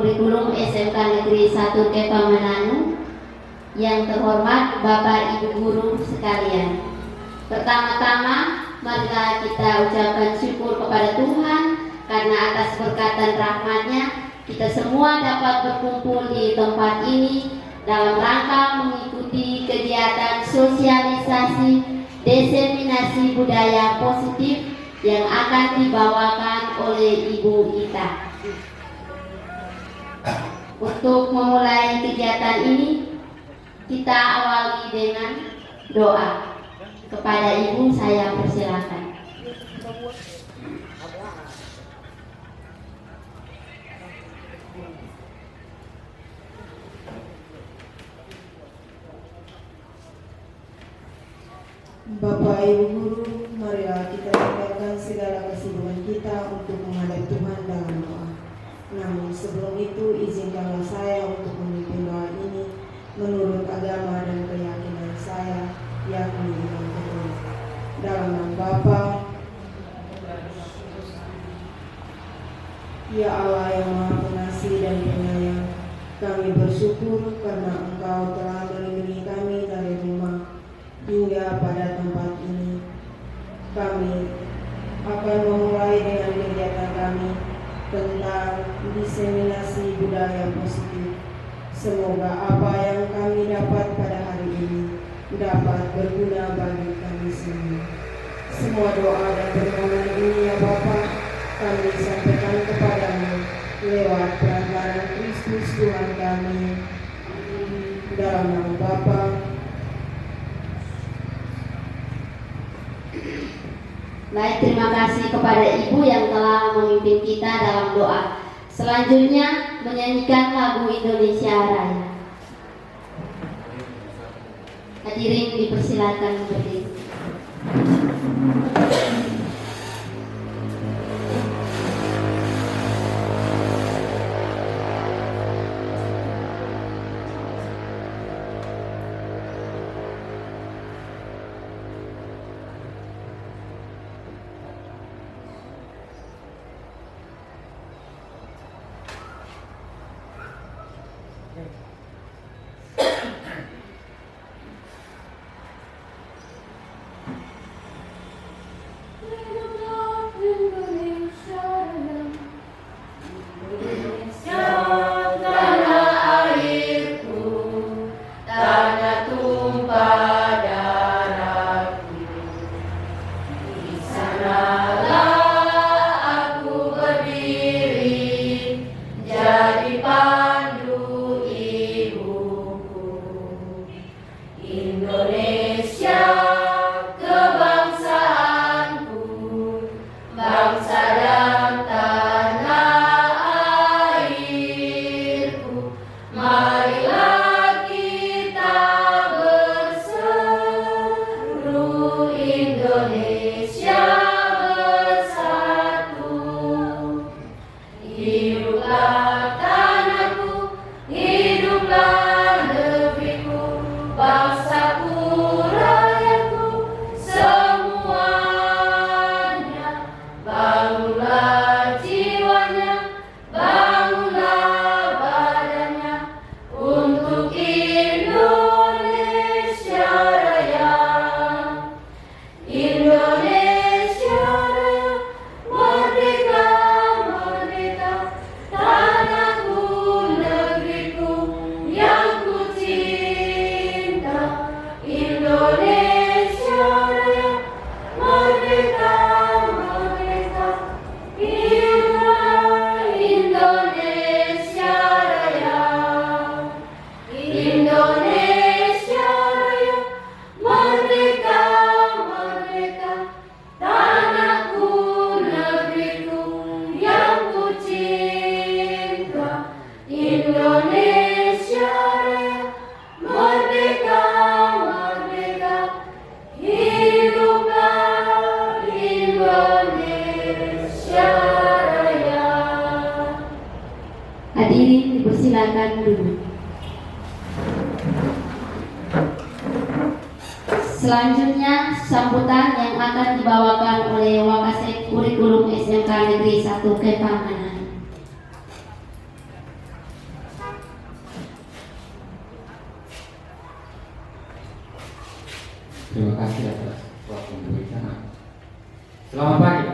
Kurikulum SMK Negeri 1 Kepang Mananu, yang terhormat Bapak Ibu Guru sekalian. Pertama-tama, marilah kita ucapkan syukur kepada Tuhan karena atas berkat dan rahmat-Nya kita semua dapat berkumpul di tempat ini dalam rangka mengikuti kegiatan sosialisasi diseminasi budaya positif yang akan dibawakan oleh Ibu Ita. Untuk memulai kegiatan ini, kita awali dengan doa. Kepada Ibu saya persilakan. Bapak Ibu Guru, marilah kita tinggalkan segala kesibukan kita untuk menghadap Tuhan dalam doa. Namun sebelum itu, izinkanlah saya untuk memimpin doa ini menurut agama dan keyakinan saya, yakni iman Katolik. Dalam nama Bapa, Ya Allah yang Maha Pengasih dan Penyayang, kami bersyukur karena Engkau telah melindungi kami dari rumah hingga pada tempat ini. Kami akan memulai dengan kegiatan kami tentang diseminasi budaya positif. Semoga apa yang kami dapat pada hari ini dapat berguna bagi kami semua. Semua doa dan permohonan ini ya Bapa, kami sampaikan kepadamu lewat perantaraan Kristus Tuhan kami. Dalam nama Bapa. Baik, terima kasih kepada Ibu yang telah memimpin kita dalam doa. Selanjutnya menyanyikan lagu Indonesia Raya. Hadirin dipersilakan berdiri. Hadirin dipersilakan duduk. Selanjutnya sambutan yang akan dibawakan oleh Wakasek Kurikulum SMK Negeri 1 Kepang Mananu. Terima kasih atas waktu yang diberikan. Selamat pagi.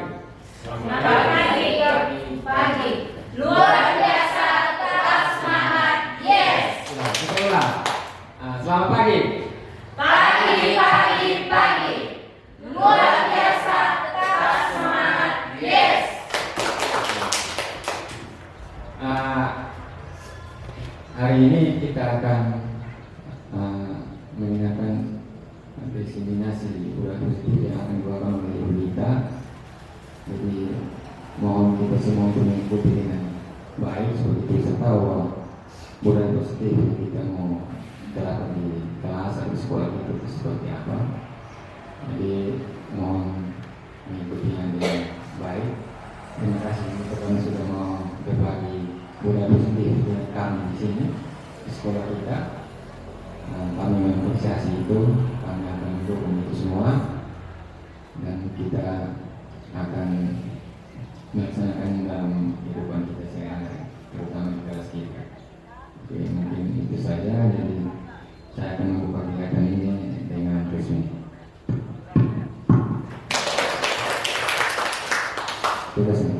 Selamat pagi. Luar biasa, tetap semangat. Yes. Kita ulang. Selamat pagi. Pagi. Luar biasa, tetap semangat. Yes. Hari ini kita akan mengingatkan diseminasi budaya positif yang akan dilakukan oleh Ibu Lita. Jadi mohon kita semua untuk mengikuti dengan baik seperti itu, serta bahwa budaya positif yang kita mau terapkan di kelas atau sekolah itu seperti apa. Jadi mohon mengikutinya dengan baik. Terima kasih teman-teman sudah mau berbagi budaya positif dengan kami di sini di sekolah kita. Kami mengapresiasi itu, kami akan mendukung itu semua, dan kita akan melaksanakan dalam kehidupan kita sehari-hari, terutama di kelas kita. Oke, mungkin itu saja. Jadi saya akan membuka kegiatan ini dengan resmi. Terima kasih.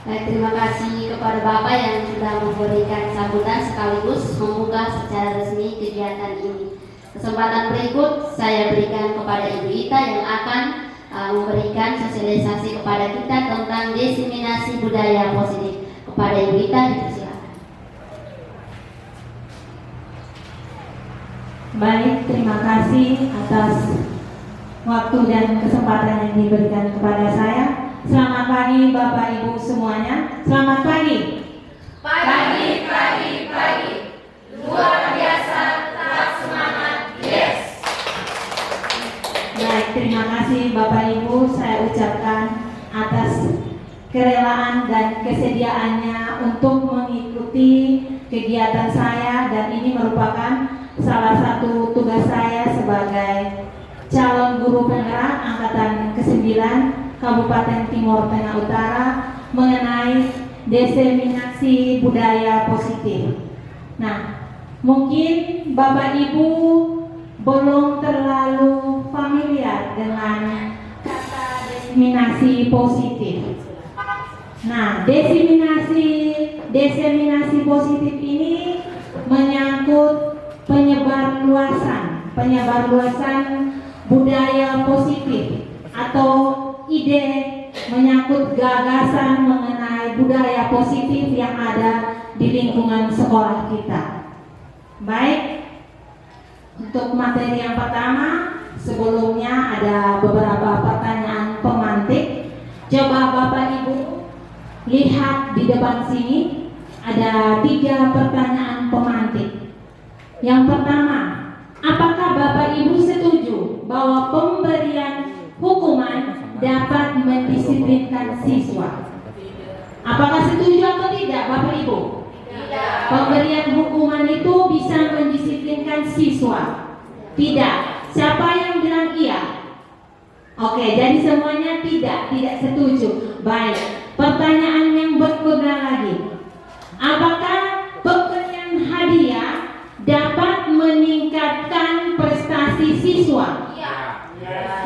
Baik, terima kasih kepada Bapak yang sudah memberikan sambutan sekaligus membuka secara resmi kegiatan ini. Kesempatan berikut saya berikan kepada Ibu Ita yang akan memberikan sosialisasi kepada kita tentang diseminasi budaya positif. Kepada Ibu Ita, dipersilakan. Baik, terima kasih atas waktu dan kesempatan yang diberikan kepada saya. Selamat pagi Bapak Ibu semuanya. Selamat pagi. Pagi. Luar biasa, tetap semangat. Yes. Baik, terima kasih Bapak Ibu. Saya ucapkan atas kerelaan dan kesediaannya untuk mengikuti kegiatan saya, dan ini merupakan salah satu tugas saya sebagai calon guru penggerak angkatan ke-9 Kabupaten Timur Tengah Utara mengenai diseminasi budaya positif. Nah, mungkin Bapak Ibu belum terlalu familiar dengan kata diseminasi positif. Nah, diseminasi positif ini menyangkut penyebarluasan budaya positif atau ide menyangkut gagasan mengenai budaya positif yang ada di lingkungan sekolah kita. Baik, untuk materi yang pertama, sebelumnya ada beberapa pertanyaan pemantik. Coba Bapak Ibu lihat di depan sini, ada 3 pertanyaan pemantik. Yang pertama, apakah Bapak Ibu setuju bahwa pemberian hukuman dapat mendisiplinkan siswa? Apakah setuju atau tidak Bapak Ibu? Tidak. Pemberian hukuman itu bisa mendisiplinkan siswa? Tidak. Siapa yang bilang iya? Oke, jadi semuanya tidak setuju. Baik, pertanyaan yang berikutnya lagi. Apakah pemberian hadiah dapat meningkatkan prestasi siswa?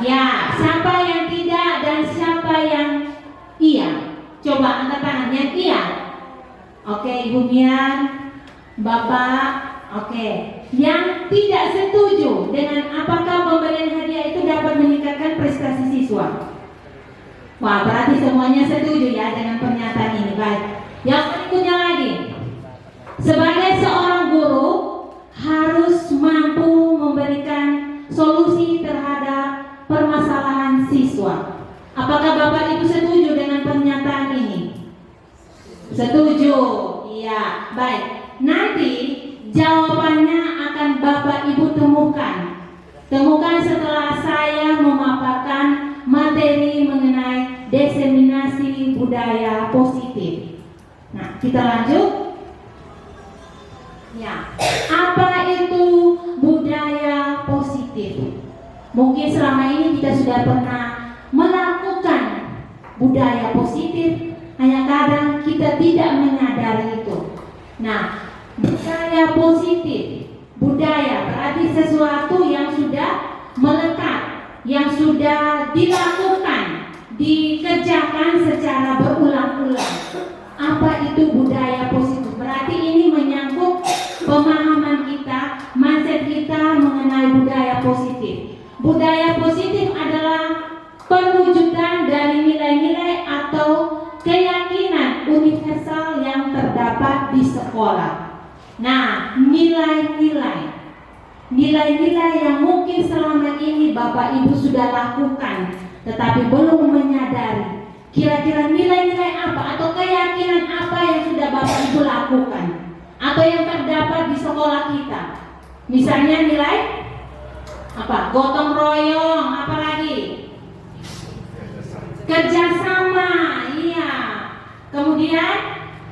Ya, siapa yang tidak dan siapa yang iya? Coba angkat tangan yang iya. Oke, Ibu Mian, Bapak, oke. Yang tidak setuju dengan apakah pemberian hadiah itu dapat meningkatkan prestasi siswa? Wah, berarti semuanya setuju ya dengan pernyataan ini. Baik. Yang berikutnya lagi. Sebagai seorang guru harus mampu memberikan solusi terhadap permasalahan siswa. Apakah Bapak Ibu setuju dengan pernyataan ini? Setuju. Iya, baik. Nanti jawabannya akan Bapak Ibu temukan setelah saya memaparkan materi mengenai diseminasi budaya positif. Nah, kita lanjut. Ya, apa itu budaya positif? Mungkin selama ini kita sudah pernah melakukan budaya positif, hanya kadang kita tidak menyadari itu. Nah, budaya positif. Budaya berarti sesuatu yang sudah melekat, yang sudah dilakukan, dikerjakan secara berulang-ulang. Apa itu budaya positif? Berarti ini menyangkut pemahaman kita, mindset kita mengenai budaya positif. Budaya positif adalah perwujudan dari nilai-nilai atau keyakinan universal yang terdapat di sekolah. Nah, nilai-nilai yang mungkin selama ini Bapak Ibu sudah lakukan, tetapi belum menyadari kira-kira nilai-nilai apa atau keyakinan apa yang sudah Bapak Ibu lakukan atau yang terdapat di sekolah kita. Misalnya nilai apa? Gotong royong, apa lagi? Kerjasama, iya. Kemudian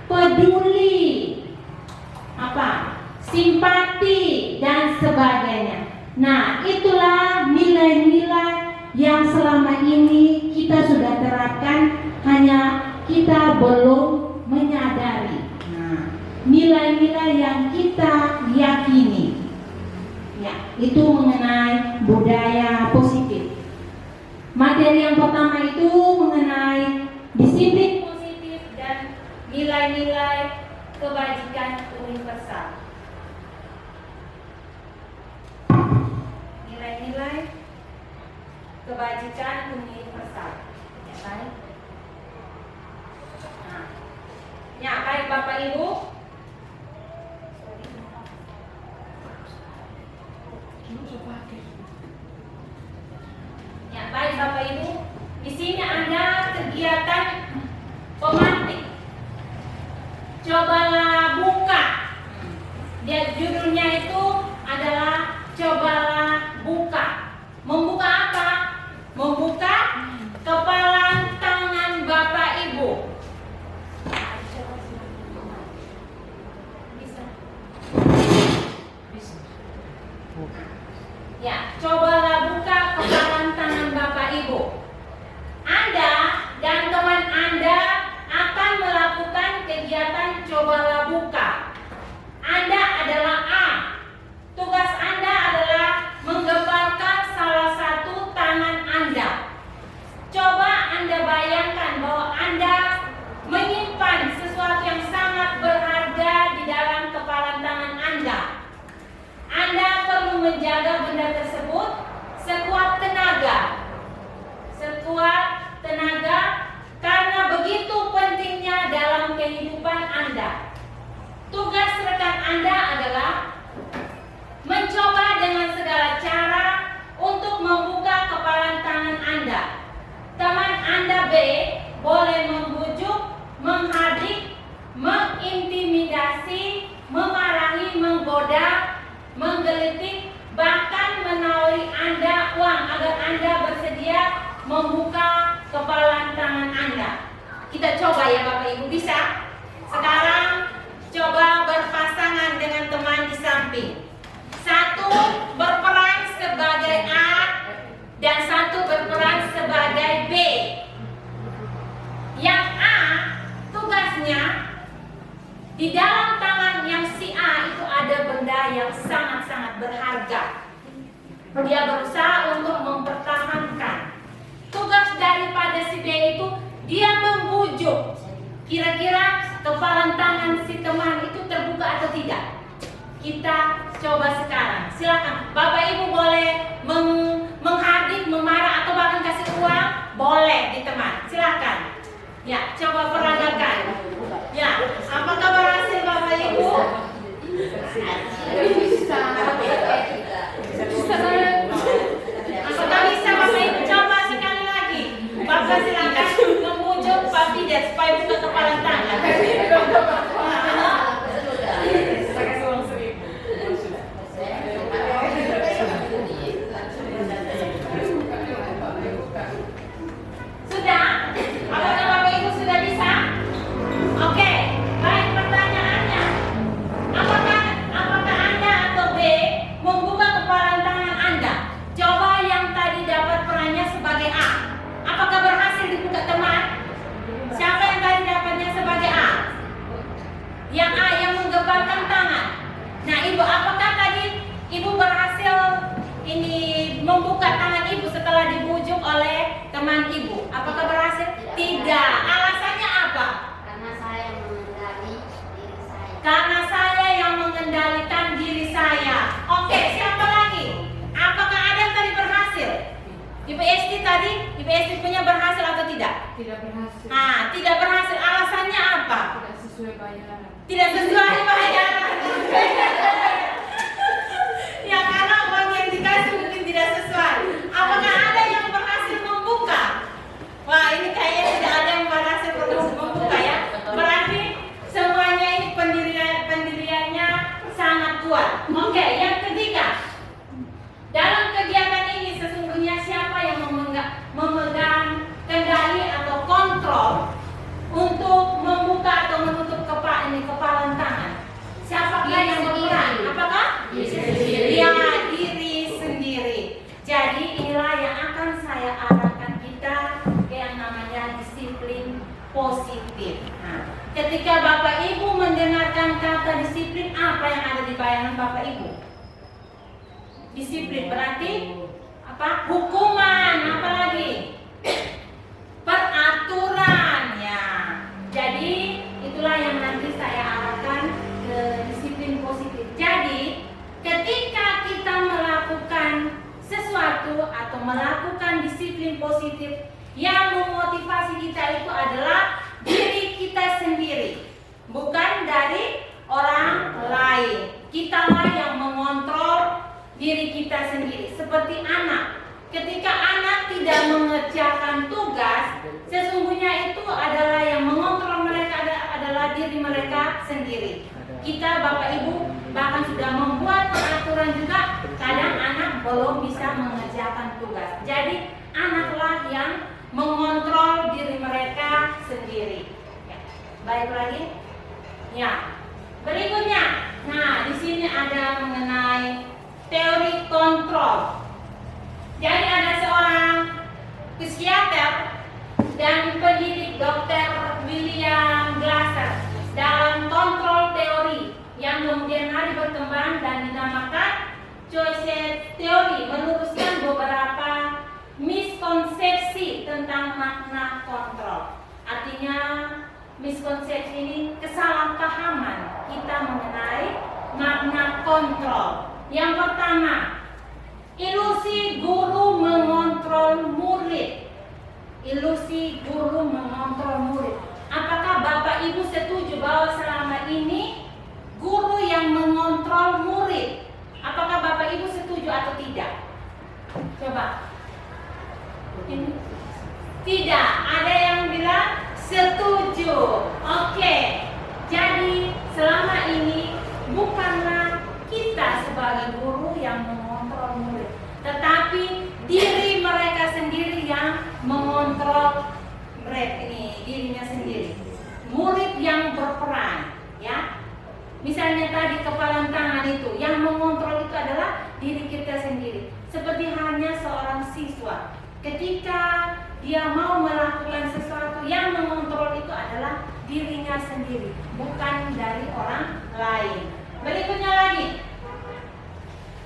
peduli, apa? Simpati dan sebagainya. Nah, itulah nilai-nilai yang selama ini kita sudah terapkan, hanya kita belum menyadari. Nah, nilai-nilai yang kita yakini, ya, itu mengenai budaya positif. Materi yang pertama itu mengenai disiplin positif dan nilai-nilai kebajikan universal. Nilai-nilai kebajikan universal. Ya, baik. Nah, ya, baik Bapak Ibu. Ya, baik Bapak Ibu. Di sini ada kegiatan pemantik. Cobalah buka. Dia judulnya itu adalah cobalah buka. Membuka apa? Membuka kepalan tangan Bapak Ibu. Ya, cobalah buka kepalan tangan Bapak Ibu. Anda dan teman Anda akan melakukan kegiatan cobalah buka. Anda adalah A. Tugas Anda adalah menggemparkan salah satu tangan Anda. Coba Anda bayangkan bahwa Anda menyimpan sesuatu yang sangat berharga di dalam kepalan tangan Anda. Anda perlu menjaga benda tersebut sekuat tenaga. Sekuat tenaga, karena begitu pentingnya dalam kehidupan Anda. Tugas rekan Anda adalah mencoba dengan segala cara untuk membuka kepalan tangan Anda. Teman Anda B boleh membujuk, menghadik, mengintimidasi, memarahi, menggoda, menggelitik, bahkan menawari Anda uang agar Anda bersedia membuka kepalan tangan Anda. Kita coba ya Bapak Ibu, bisa? Sekarang coba berpasangan dengan teman di samping. Satu berperan sebagai A dan satu berperan sebagai B. Yang A tugasnya di dalam tangan yang si A itu ada benda yang sangat-sangat berharga. Dia berusaha untuk mempertahankan. Tugas daripada si B itu dia membujuk. Kira-kira kepalan tangan si teman itu terbuka atau tidak? Kita coba sekarang. Silakan. Bapak Ibu boleh menghadik, memarah atau bahkan kasih uang, boleh di teman. Silakan. Ya, coba peragakan. Ya, apakah berhasil Bapak Ibu? Apakah bisa Bapak Ibu coba sekali lagi? Bapak silakan membujuk Pak Fides supaya buka kepala tangan. Sudah? Apakah Bapak Ibu sudah bisa? Oke, baik, pertanyaannya. Apakah Anda atau B membuka kepalan tangan Anda? Coba yang tadi dapat perannya sebagai A. Apakah berhasil dibuka teman? Siapa yang tadi dapatnya sebagai PSP punya berhasil atau tidak? Tidak berhasil. Nah, tidak berhasil alasannya apa? Tidak sesuai bayaran. Tidak sesuai bayaran. Ya karena uang yang dikasih mungkin tidak sesuai. Apakah ada yang berhasil membuka? Wah, ini kayaknya tidak ada yang berhasil membuka ya. Berarti semuanya ini pendiriannya sangat kuat. Oke, yang ketiga, dalam kegiatan ini sesungguhnya siapa yang memegang kendali atau kontrol untuk membuka atau menutup kepalan tangan? Siapakah Diri yang sendiri. berperan? Apakah? Diri sendiri. Ya, diri sendiri. Jadi inilah yang akan saya arahkan kita ke yang namanya disiplin positif. Nah, ketika Bapak Ibu mendengarkan kata disiplin, apa yang ada di bayangan Bapak Ibu? Disiplin berarti apa? Hukuman, apa lagi? Peraturan ya. Jadi itulah yang nanti saya arahkan ke disiplin positif. Jadi ketika kita melakukan sesuatu atau melakukan disiplin positif, yang memotivasi kita itu adalah diri kita sendiri, bukan dari orang lain. Kitalah yang mengontrol diri kita sendiri. Seperti anak, ketika anak tidak mengerjakan tugas, sesungguhnya itu adalah yang mengontrol mereka adalah diri mereka sendiri. Kita Bapak Ibu bahkan sudah membuat peraturan juga, kadang anak belum bisa mengerjakan tugas. Jadi anaklah yang mengontrol diri mereka sendiri. Ya. Baik lagi. Ya. Berikutnya, nah di sini ada mengenai teori kontrol. Jadi ada seorang psikiater dan pendidik Dr. William Glasser dalam kontrol teori yang kemudian hari berkembang dan dinamakan Choice Theory, meluruskan beberapa miskonsepsi tentang makna kontrol. Artinya miskonsepsi ini kesalahpahaman kita mengenai makna kontrol. Yang pertama, ilusi guru mengontrol murid. Ilusi guru mengontrol murid. Apakah Bapak Ibu setuju bahwa selama ini guru yang mengontrol murid? Apakah Bapak Ibu setuju atau tidak? Coba. Ini. Tidak. Ada yang bilang setuju. Oke. Jadi selama ini bukanlah kita sebagai guru yang mengontrol murid, tetapi diri mereka sendiri yang mengontrol dirinya sendiri. Murid yang berperan, ya. Misalnya tadi kepalan tangan itu, yang mengontrol itu adalah diri kita sendiri. Seperti halnya seorang siswa, ketika dia mau melakukan sesuatu, yang mengontrol itu adalah dirinya sendiri, bukan dari orang lain. Berikutnya lagi,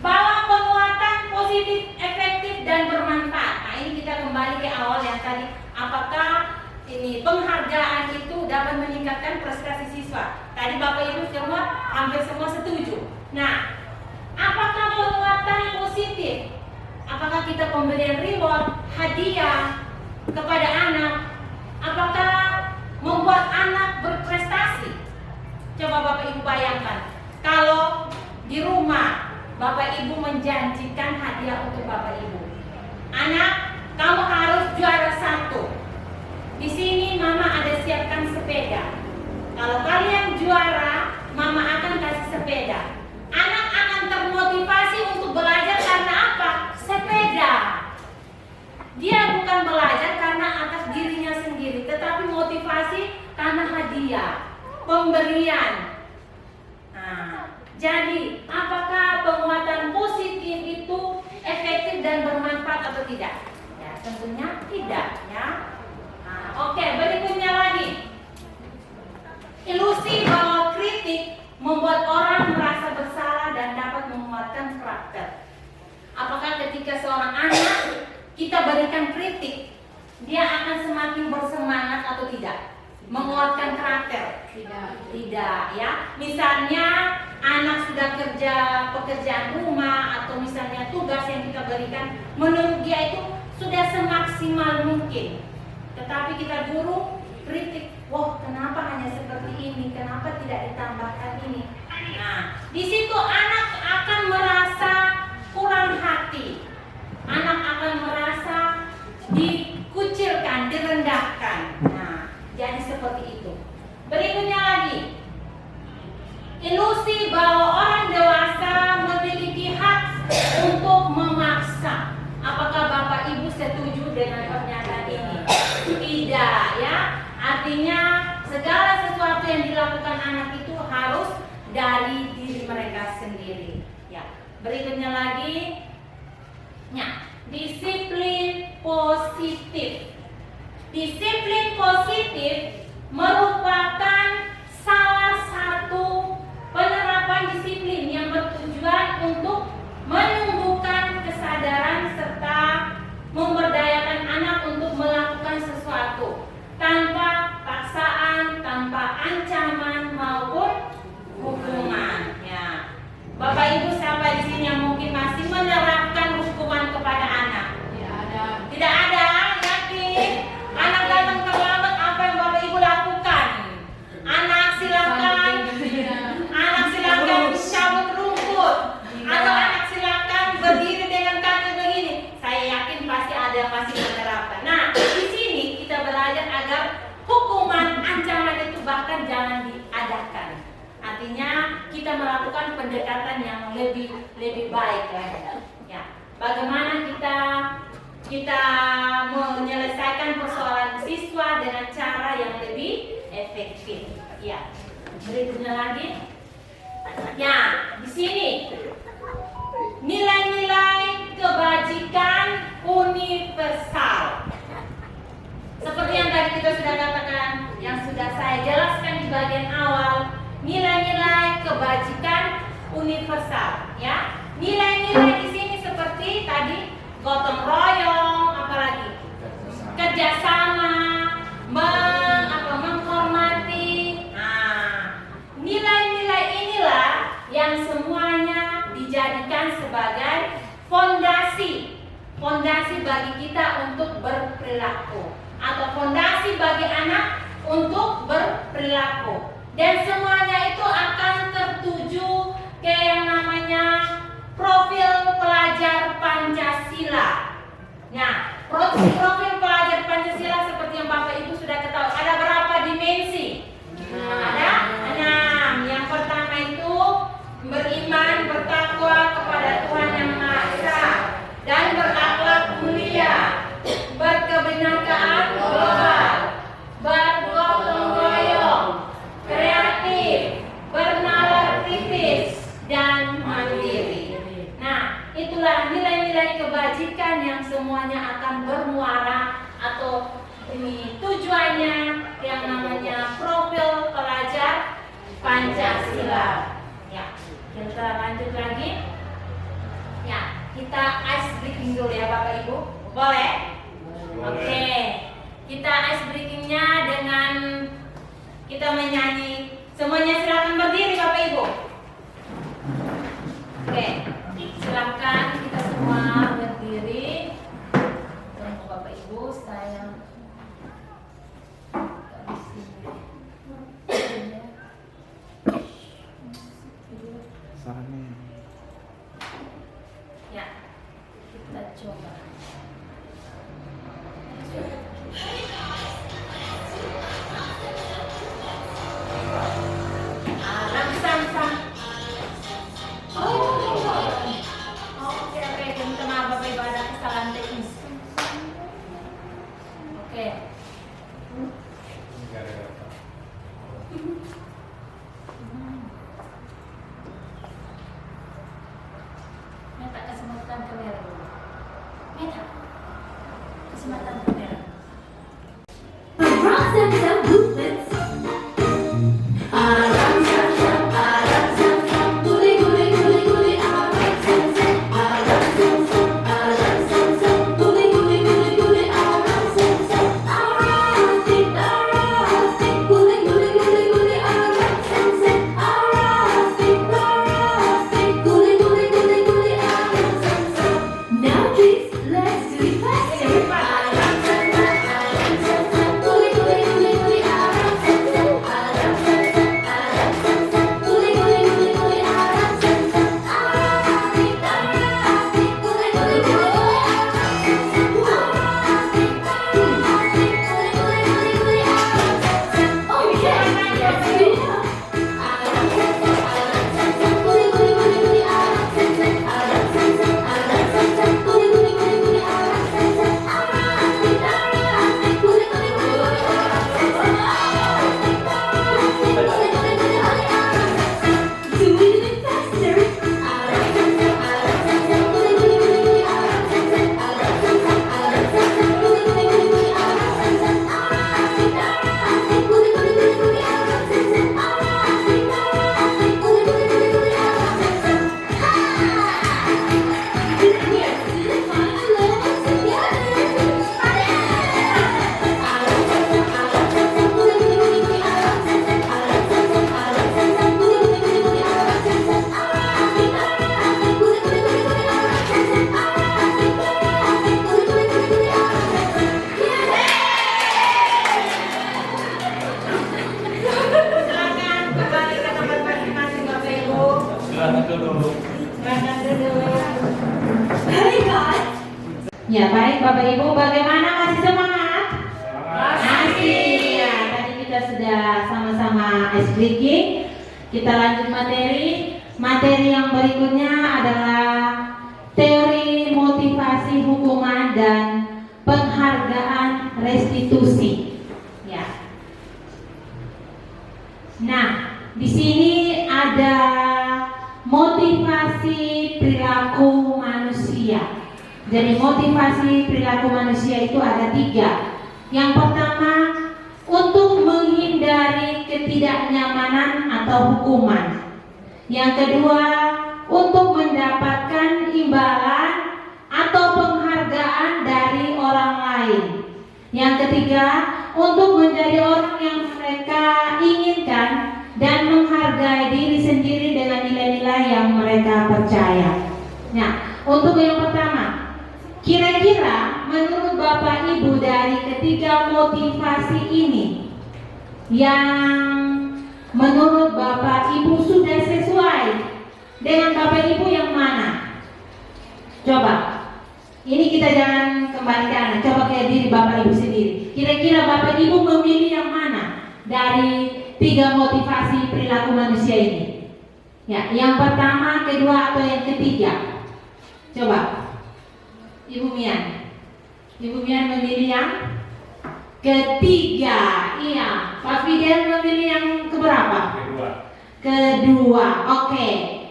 bahwa penguatan positif, efektif, dan bermanfaat. Nah ini kita kembali ke awal yang tadi, apakah ini penghargaan itu dapat meningkatkan prestasi siswa. Tadi Bapak Ibu semua hampir semua setuju. Nah, apakah penguatan positif? Apakah kita pemberian reward, hadiah kepada anak? Apakah membuat anak berprestasi? Coba Bapak Ibu bayangkan, kalau di rumah Bapak Ibu menjanjikan hadiah untuk Bapak Ibu. Anak, kamu harus juara 1. Di sini Mama ada siapkan sepeda. Kalau kalian juara, Mama akan kasih sepeda. Anak akan termotivasi untuk belajar karena apa? Sepeda. Dia bukan belajar karena atas dirinya sendiri, tetapi motivasi karena hadiah, pemberian. Nah, jadi apakah penguatan positif itu efektif dan bermanfaat atau tidak? Ya, tentunya tidak, ya. Nah, oke, berikutnya lagi. Ilusi bahwa kritik membuat orang merasa bersalah dan dapat menguatkan karakter. Apakah ketika seorang anak kita berikan kritik, dia akan semakin bersemangat atau tidak? Menguatkan karakter? Tidak, ya. Misalnya anak sudah kerja pekerjaan rumah atau misalnya tugas yang kita berikan, menurut dia itu sudah semaksimal mungkin. Tetapi kita guru kritik, wah kenapa hanya seperti ini, kenapa tidak ditambahkan ini. Nah, di situ anak akan merasa kurang hati, anak akan merasa dikucilkan, direndahkan. Nah, jadi seperti itu. Berikutnya lagi, ilusi bahwa orang dewasa memiliki hak untuk memaksa. Apakah Bapak Ibu setuju dengan pernyataan ini? Tidak, ya. Artinya segala sesuatu yang dilakukan anak itu harus dari diri mereka sendiri. Ya. Berikutnya lagi, ya, disiplin positif. Disiplin positif merupakan salah satu penerapan disiplin yang bertujuan untuk menumbuhkan kesadaran serta memberdayakan anak untuk melakukan sesuatu tanpa paksaan, tanpa ancaman maupun hukuman. Ya. Bapak Ibu siapa di sini yang mungkin masih menerapkan hukuman kepada anak? Tidak ada, yakin? Anak datang terlambat, apa yang Bapak Ibu lakukan? Anak silakan cabut rumput, atau anak silakan berdiri dengan kaki begini. Saya yakin pasti ada yang masih menerapkan. Nah, di sini kita belajar agar hukuman ancaman itu bahkan jangan diadakan. Artinya kita melakukan pendekatan yang lebih baik ya. Bagaimana kita menyelesaikan persoalan siswa dengan cara yang lebih efektif. Ya. Berikutnya lagi. Ya, di sini nilai-nilai kebajikan universal. Seperti yang tadi kita sudah katakan, yang sudah saya jelaskan di bagian awal, nilai-nilai kebajikan universal, ya. Nilai-nilai di sini seperti tadi gotong royong, apalagi kerjasama, menghormati. Nah, nilai-nilai inilah yang semuanya dijadikan sebagai fondasi bagi kita untuk berperilaku, atau fondasi bagi anak untuk berperilaku. Dan semuanya itu akan tertuju ke yang namanya profil pelajar Pancasila. Nah, profil pelajar Pancasila seperti yang Bapak Ibu sudah ketahui, ada berapa dimensi? Ada 6. Yang pertama itu beriman, bertakwa kepada Tuhan Yang Maha Esa, dan berakhlak mulia, berkebinekaan global, bergotong royong, kreatif, bernalar kritis, dan mandiri. Nah, itulah nilai-nilai kebajikan yang semuanya akan bermuara atau ini tujuannya yang namanya profil pelajar Pancasila. Ya, kita lanjut lagi. Ya, kita ice breaking dulu ya Bapak Ibu. Boleh? Oke. Kita ice breakingnya dengan kita menyanyi. Semuanya silakan berdiri Bapak Ibu. Oke, silakan kita semua berdiri. Tunggu Bapak Ibu, saya ya, kita coba. Ya, baik Bapak Ibu, bagaimana, masih semangat? Masih. Ya, tadi kita sudah sama-sama ice breaking. Kita lanjut materi. Materi yang berikutnya adalah teori motivasi hukuman dan penghargaan restitusi. Ya. Nah, di sini ada motivasi perilaku manusia. Jadi motivasi perilaku manusia itu ada 3. Yang pertama, untuk menghindari ketidaknyamanan atau hukuman. Yang kedua, untuk mendapatkan imbalan atau penghargaan dari orang lain. Yang ketiga, untuk menjadi orang yang mereka inginkan dan menghargai diri sendiri dengan nilai-nilai yang mereka percaya. Nah, untuk yang pertama, kira-kira menurut Bapak Ibu dari ketiga motivasi ini, yang menurut Bapak Ibu sudah sesuai dengan Bapak Ibu yang mana? Coba, ini kita jangan kembali ke anak, coba ke diri Bapak Ibu sendiri. Kira-kira Bapak Ibu memilih yang mana dari 3 motivasi perilaku manusia ini? Ya, yang pertama, kedua, atau yang ketiga? Coba, Ibu Mian. Ibu Mian memilih yang ketiga. Iya, Pak Fidel memilih yang keberapa? Kedua. Oke,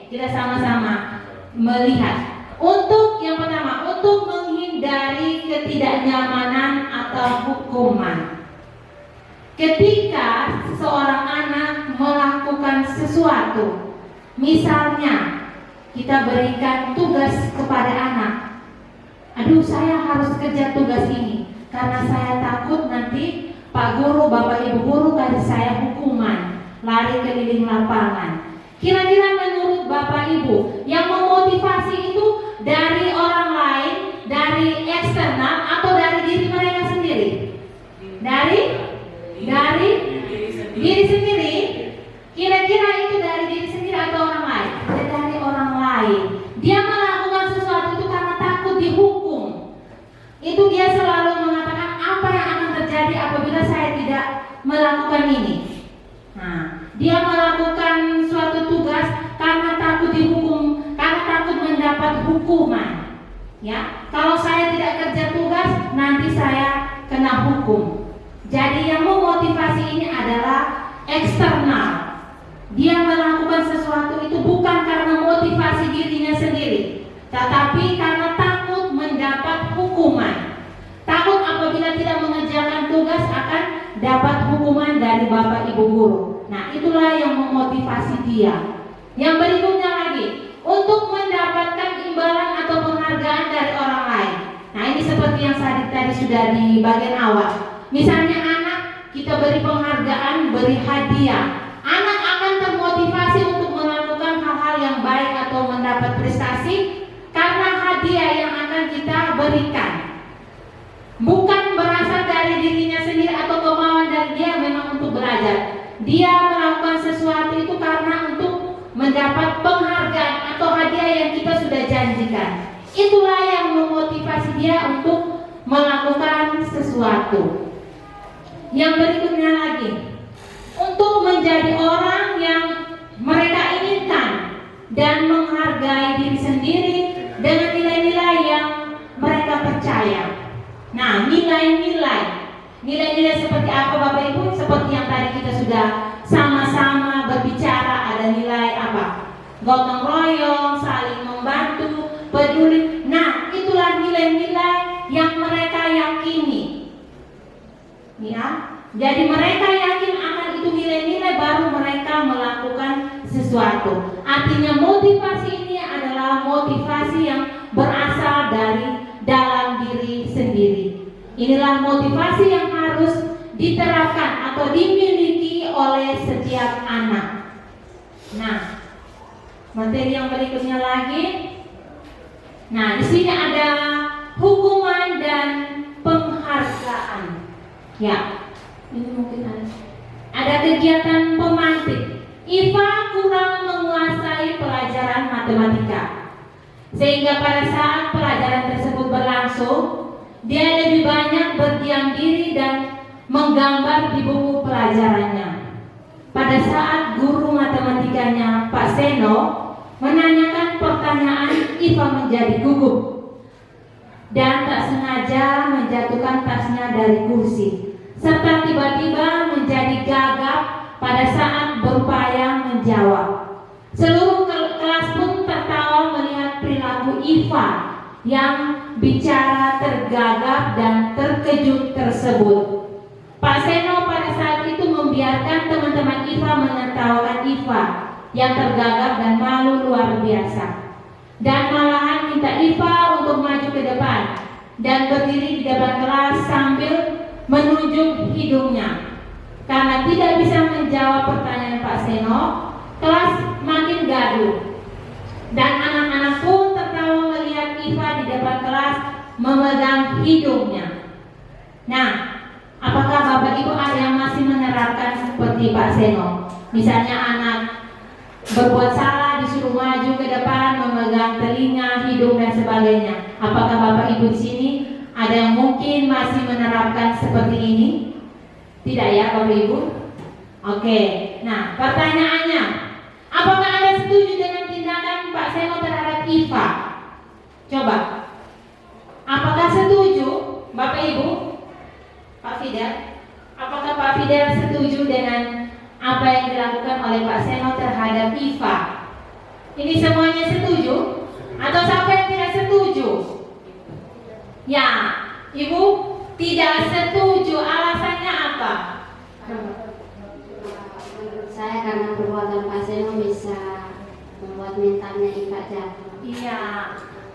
kita sama-sama melihat. Untuk yang pertama, untuk menghindari ketidaknyamanan atau hukuman. Ketika seorang anak melakukan sesuatu, misalnya kita berikan tugas kepada anak, aduh saya harus kerja tugas ini karena saya takut nanti Pak Guru, Bapak Ibu Guru kasih saya hukuman, lari keliling lapangan. Kira-kira menurut Bapak Ibu yang memotivasi itu dari orang lain, dari eksternal, atau dari diri mereka sendiri? Dari diri sendiri. Kira-kira itu dari diri sendiri atau orang lain? Dari orang lain. Dia melakukan sesuatu itu karena takut dihukum. Itu dia selalu mengatakan apa yang akan terjadi apabila saya tidak melakukan ini. Nah, dia melakukan suatu tugas karena takut dihukum, karena takut mendapat hukuman. Ya, kalau saya tidak kerja tugas, nanti saya kena hukum. Jadi yang memotivasi ini adalah eksternal. Dia melakukan sesuatu itu bukan karena motivasi dirinya sendiri, tetapi karena takut mendapat hukuman. Takut apabila tidak mengerjakan tugas akan dapat hukuman dari Bapak Ibu Guru. Nah, itulah yang memotivasi dia. Yang berikutnya lagi, untuk mendapatkan imbalan atau penghargaan dari orang lain. Nah, ini seperti yang tadi sudah di bagian awal. Misalnya anak, kita beri penghargaan, beri hadiah. Anak akan termotivasi untuk melakukan hal-hal yang baik atau mendapat prestasi karena hadiah yang akan kita berikan. Bukan berasal dari dirinya sendiri atau kemauan dari dia memang untuk belajar. Dia melakukan sesuatu itu karena untuk mendapat penghargaan atau hadiah yang kita sudah janjikan. Itulah yang memotivasi dia untuk melakukan sesuatu. Yang berikutnya lagi, untuk menjadi orang yang mereka inginkan dan menghargai diri sendiri dengan nilai-nilai yang mereka percaya. Nah, nilai-nilai seperti apa Bapak Ibu? Seperti yang tadi kita sudah sama-sama berbicara, ada nilai apa? Gotong royong, saling membantu, peduli. Nah, itulah nilai-nilai yang mereka yakini. Ya, jadi mereka yakin akan itu nilai-nilai baru mereka melakukan sesuatu. Artinya motivasi ini adalah motivasi yang berasal dari dalam diri sendiri. Inilah motivasi yang harus diterapkan atau dimiliki oleh setiap anak. Nah, materi yang berikutnya lagi. Nah, di sini ada hukuman dan penghargaan. Ya, ini mungkin ada kegiatan pemantik. Iva kurang menguasai pelajaran matematika. Sehingga pada saat pelajaran tersebut berlangsung, dia lebih banyak berdiam diri dan menggambar di buku pelajarannya. Pada saat guru matematikanya Pak Seno menanyakan pertanyaan, Iva menjadi gugup dan tak sengaja menjatuhkan tasnya dari kursi, serta tiba-tiba menjadi gagap pada saat berupaya menjawab. Seluruh kelas pun tertawa melihat perilaku Iva yang bicara tergagap dan terkejut tersebut. Pak Seno pada saat itu membiarkan teman-teman Iva menertawakan Iva yang tergagap dan malu luar biasa, dan malahan minta Iva untuk maju ke depan dan berdiri di depan kelas sambil menunjuk hidungnya. Karena tidak bisa menjawab pertanyaan Pak Seno, kelas makin gaduh dan anak-anak pun tertawa melihat Iva di depan kelas memegang hidungnya. Nah, apakah Bapak Ibu ada yang masih menerapkan seperti Pak Seno? Misalnya anak berbuat salah disuruh maju ke depan, memegang telinga, hidung dan sebagainya. Apakah Bapak Ibu di sini ada yang mungkin masih menerapkan seperti ini? Tidak ya Bapak Ibu? Oke. Nah, pertanyaannya, apakah Anda setuju dengan tindakan Pak Seno terhadap Iva? Coba. Apakah setuju Bapak Ibu? Pak Fidel, apakah Pak Fidel setuju dengan apa yang dilakukan oleh Pak Seno terhadap Iva? Ini semuanya setuju? Atau siapa yang tidak setuju? Ya, Ibu tidak setuju. Alasannya apa? Menurut saya karena perbuatan Pak Seno bisa membuat mentalnya Iva jatuh. Iya,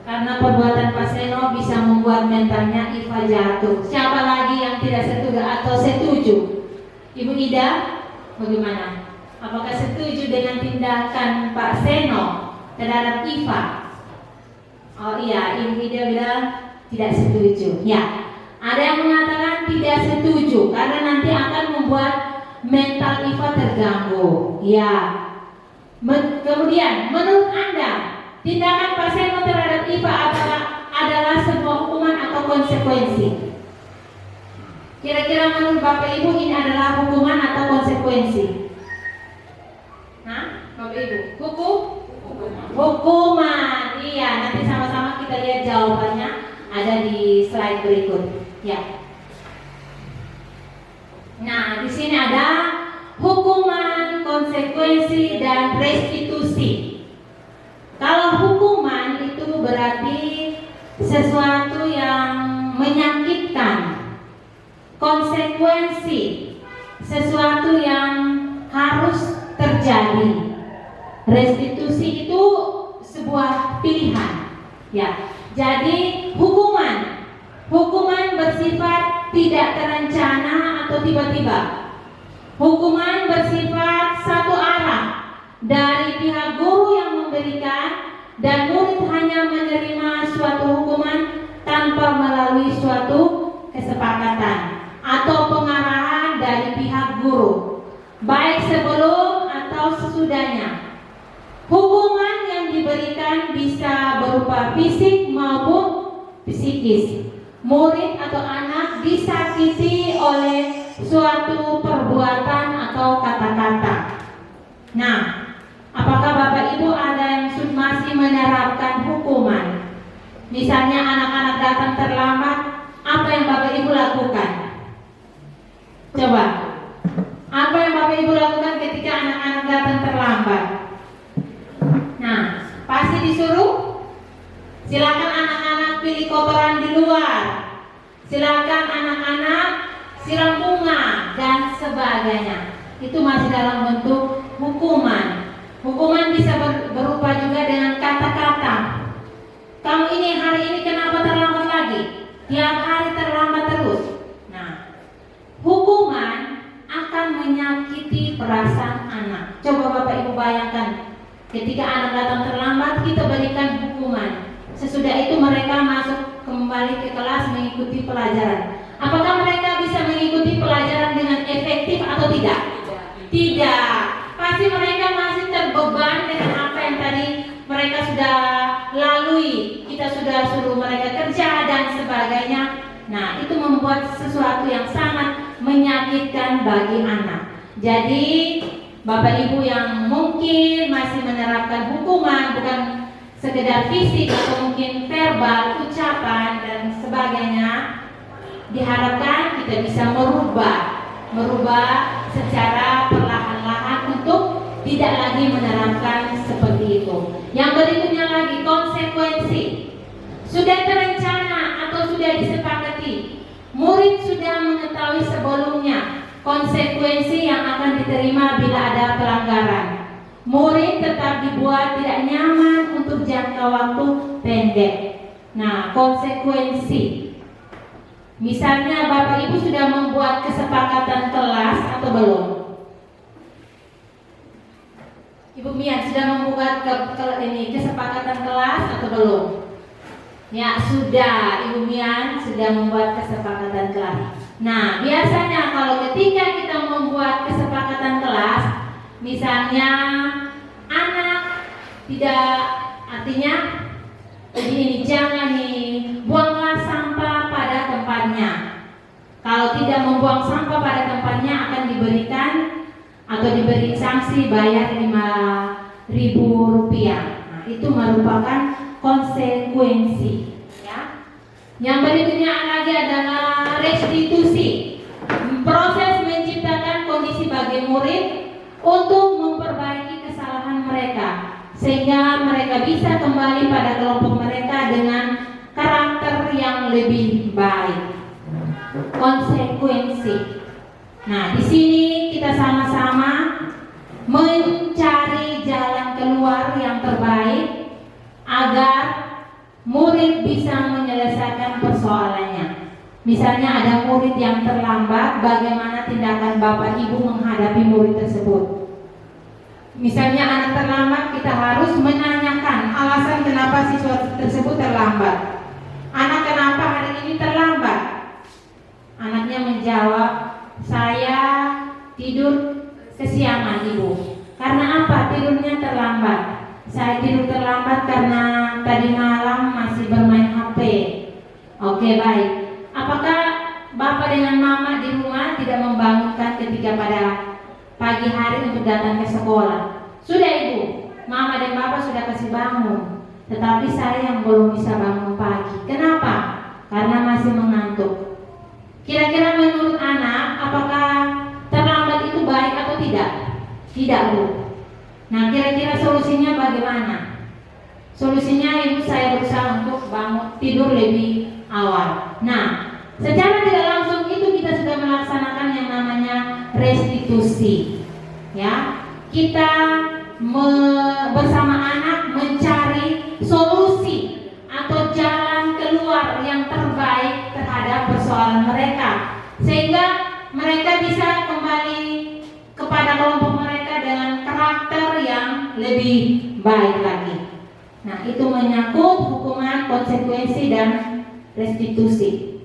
karena perbuatan Pak Seno bisa membuat mentalnya Iva jatuh. Siapa lagi yang tidak setuju atau setuju? Ibu Ida, bagaimana? Apakah setuju dengan tindakan Pak Seno terhadap Iva? Oh iya, Ibu Ida bilang tidak setuju. Ya, ada yang mengatakan tidak setuju karena nanti akan membuat mental Iva terganggu. Ya. Kemudian, menurut Anda, tindakan Pak Seno terhadap Iva adalah sebuah hukuman atau konsekuensi? Kira-kira menurut Bapak Ibu ini adalah hukuman atau konsekuensi? Hah? Bapak Ibu? Hukuman. Iya, nanti sama-sama kita lihat jawabannya ada di slide berikut. Ya. Nah, di sini ada hukuman, konsekuensi, dan restitusi. Kalau hukuman itu berarti sesuatu yang menyakitkan. Konsekuensi sesuatu yang harus terjadi. Restitusi itu sebuah pilihan. Ya. Jadi hukuman bersifat tidak terencana atau tiba-tiba. Hukuman bersifat satu arah dari pihak guru yang memberikan, dan murid hanya menerima suatu hukuman tanpa melalui suatu kesepakatan atau pengarahan dari pihak guru, baik sebelum atau sesudahnya. Hukuman yang diberikan bisa berupa fisik maupun psikis. Murid atau anak disakiti oleh suatu perbuatan atau kata-kata. Nah, apakah Bapak Ibu ada yang masih menerapkan hukuman? Misalnya anak-anak datang terlambat, apa yang Bapak Ibu lakukan? Coba, apa yang Bapak Ibu lakukan ketika anak-anak datang terlambat? Nah, pasti disuruh, silakan anak-anak pilih kotoran di luar, silakan anak-anak siram bunga dan sebagainya. Itu masih dalam bentuk hukuman. Hukuman bisa berupa juga dengan kata-kata. Kamu ini hari ini kenapa terlambat lagi? Tiap hari terlambat terus. Nah, hukuman akan menyakiti perasaan anak. Coba Bapak Ibu bayangkan, ketika anak datang terlambat, kita berikan hukuman. Sesudah itu mereka masuk kembali ke kelas mengikuti pelajaran. Apakah mereka bisa mengikuti pelajaran dengan efektif atau tidak? Tidak. Pasti mereka masih terbeban dengan apa yang tadi mereka sudah lalui. sudah suruh mereka kerja dan sebagainya. Nah, itu membuat sesuatu yang sangat menyakitkan bagi anak. Jadi Bapak Ibu yang mungkin masih menerapkan hukuman bukan sekedar fisik atau mungkin verbal, ucapan dan sebagainya, diharapkan kita bisa merubah secara perlahan-lahan untuk tidak lagi menerapkan seperti itu. Yang berikutnya lagi, konsekuensi. Sudah terencana atau sudah disepakati, murid sudah mengetahui sebelumnya konsekuensi yang akan diterima bila ada pelanggaran. Murid tetap dibuat tidak nyaman untuk jangka waktu pendek. Nah, konsekuensi. Misalnya Bapak Ibu sudah membuat kesepakatan kelas atau belum? Ibu Mian sudah membuat kesepakatan kelas atau belum? Ya sudah, Ibu Mian sudah membuat kesepakatan kelas. Nah, biasanya kalau ketika kita membuat kesepakatan kelas, misalnya anak tidak, artinya begini, jangan nih buanglah sampah pada tempatnya. Kalau tidak membuang sampah pada tempatnya akan diberikan atau diberi sanksi bayar Rp5.000. Nah, itu merupakan konsekuensi. Ya. Yang berikutnya lagi adalah restitusi. Proses menciptakan kondisi bagi murid untuk memperbaiki kesalahan mereka sehingga mereka bisa kembali pada kelompok mereka dengan karakter yang lebih baik. Konsekuensi. Nah, di sini kita sama-sama mencari jalan keluar yang terbaik agar murid bisa menyelesaikan persoalannya. Misalnya ada murid yang terlambat, bagaimana tindakan Bapak Ibu menghadapi murid tersebut? Misalnya anak terlambat, kita harus menanyakan alasan kenapa siswa tersebut terlambat. Anak kenapa hari ini terlambat? Anaknya menjawab, saya tidur kesiangan Ibu. Karena apa tidurnya terlambat? Saya tidur terlambat karena tadi malam masih bermain HP. Oke, baik. Apakah Bapak dengan Mama di rumah tidak membangunkan ketika pada pagi hari untuk datang ke sekolah? Sudah Ibu, Mama dan Bapak sudah kasih bangun, tetapi saya yang belum bisa bangun pagi. Kenapa? Karena masih mengantuk. Kira-kira menurut anak, apakah terlambat itu baik atau tidak? Tidak, Bu. Nah, kira-kira solusinya bagaimana? Solusinya Ibu, saya berusaha untuk bangun tidur lebih awal. Nah, secara tidak langsung itu kita sudah melaksanakan yang namanya restitusi. Ya, kita bersama anak mencari solusi atau jalan keluar yang terbaik terhadap persoalan mereka, sehingga mereka bisa kembali kepada kelompok mereka dengan karakter yang lebih baik lagi. Nah, itu menyangkut hukuman, konsekuensi, dan restitusi.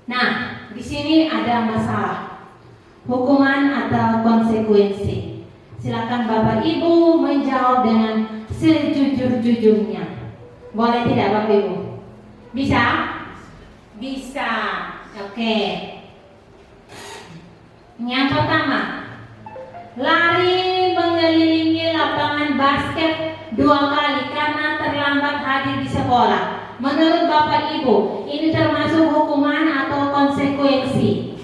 Nah, di sini ada masalah hukuman atau konsekuensi. Silakan Bapak Ibu menjawab dengan sejujur-jujurnya. Boleh tidak Bapak Ibu? Bisa? Bisa. Oke. Yang pertama, lari mengelilingi lapangan basket 2 kali karena terlambat hadir di sekolah. Menurut Bapak Ibu, ini termasuk hukuman atau konsekuensi?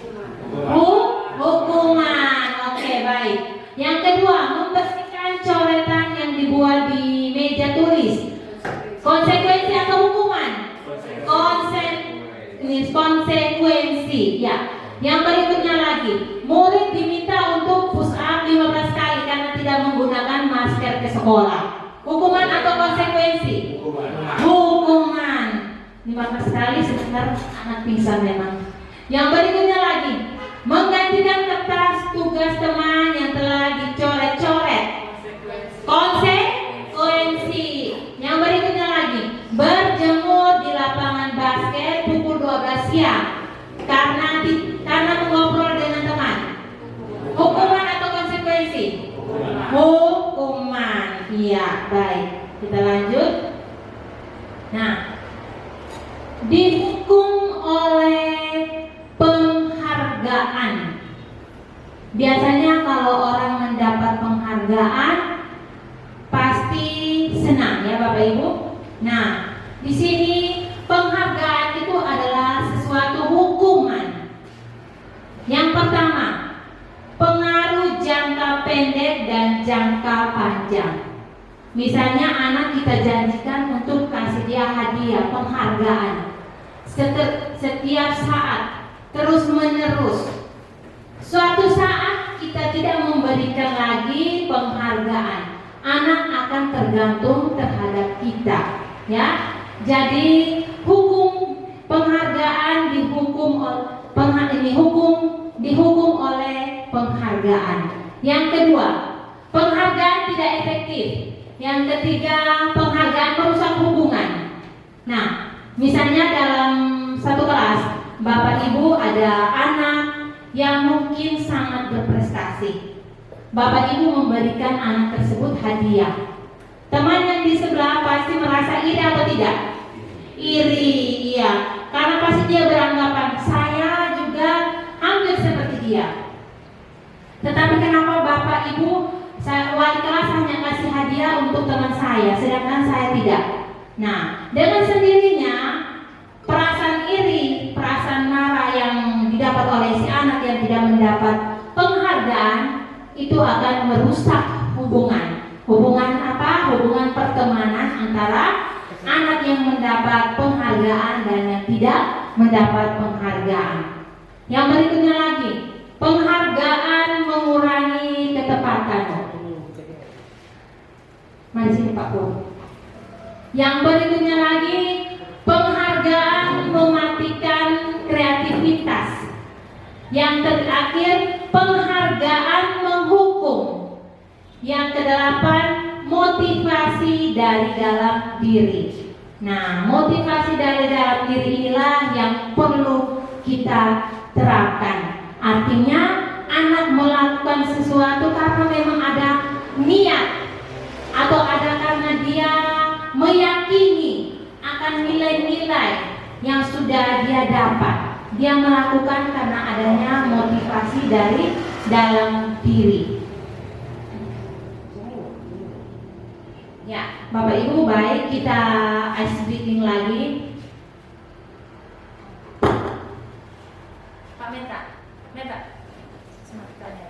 Hukuman. Oke, baik. Yang kedua, membersihkan coretan yang dibuat di meja tulis. Konsekuensi atau hukuman? Konsekuensi. Ya. Yang berikutnya lagi, murid diminta untuk push up 15 kali karena tidak menggunakan masker ke sekolah. Hukuman atau konsekuensi? Hukuman. 15 kali sebentar anak pingsan memang. Yang berikutnya lagi, menggantikan kertas tugas teman yang telah dicoret-coret. Konsekuensi. Yang berikutnya lagi, berjemur di lapangan basket pukul 12 siang karena mengobrol dengan teman. Hukuman atau konsekuensi? Hukuman. Iya, baik. Kita lanjut. Nah, dihukum oleh penghargaan. Biasanya kalau orang mendapat penghargaan pasti senang ya Bapak Ibu. Nah, di sini penghargaan itu adalah sesuatu hukuman. Yang pertama, pengaruh jangka pendek dan jangka panjang. Misalnya anak kita janjikan untuk kasih dia hadiah, penghargaan setiap saat, terus menerus. Suatu saat kita tidak memberikan lagi penghargaan, anak akan tergantung terhadap kita, ya. Jadi hukum penghargaan dihukum oleh penghargaan. Yang kedua, penghargaan tidak efektif. Yang ketiga, penghargaan merusak hubungan. Nah, misalnya dalam satu kelas, Bapak Ibu ada anak yang mungkin sangat berprestasi. Bapak Ibu memberikan anak tersebut hadiah. Teman yang di sebelah pasti merasa iri atau tidak? Iri, iya. Karena pasti dia beranggapan saya juga hampir seperti dia. Tetapi kenapa Bapak Ibu wali kelas hanya kasih hadiah untuk teman saya, sedangkan saya tidak? Nah, dengan sendirinya perasaan iri, perasaan marah yang didapat oleh si anak yang tidak mendapat penghargaan itu akan merusak hubungan. Hubungan apa? Hubungan pertemanan antara anak yang mendapat penghargaan dan yang tidak mendapat penghargaan. Yang berikutnya lagi, penghargaan mengurangi ketepatan. Mari sini Pak Pur. Yang berikutnya lagi, penghargaan mematikan kreativitas. Yang terakhir, penghargaan menghukum. Yang kedelapan, motivasi dari dalam diri. Nah, motivasi dari dalam diri inilah yang perlu kita terapkan. Artinya, anak melakukan sesuatu karena memang ada niat atau ada karena dia meyakini akan nilai-nilai yang sudah dia dapat. Dia melakukan karena adanya motivasi dari dalam diri. Ya, Bapak Ibu, baik, kita ice breathing lagi. Pak Meta, semangat tanya.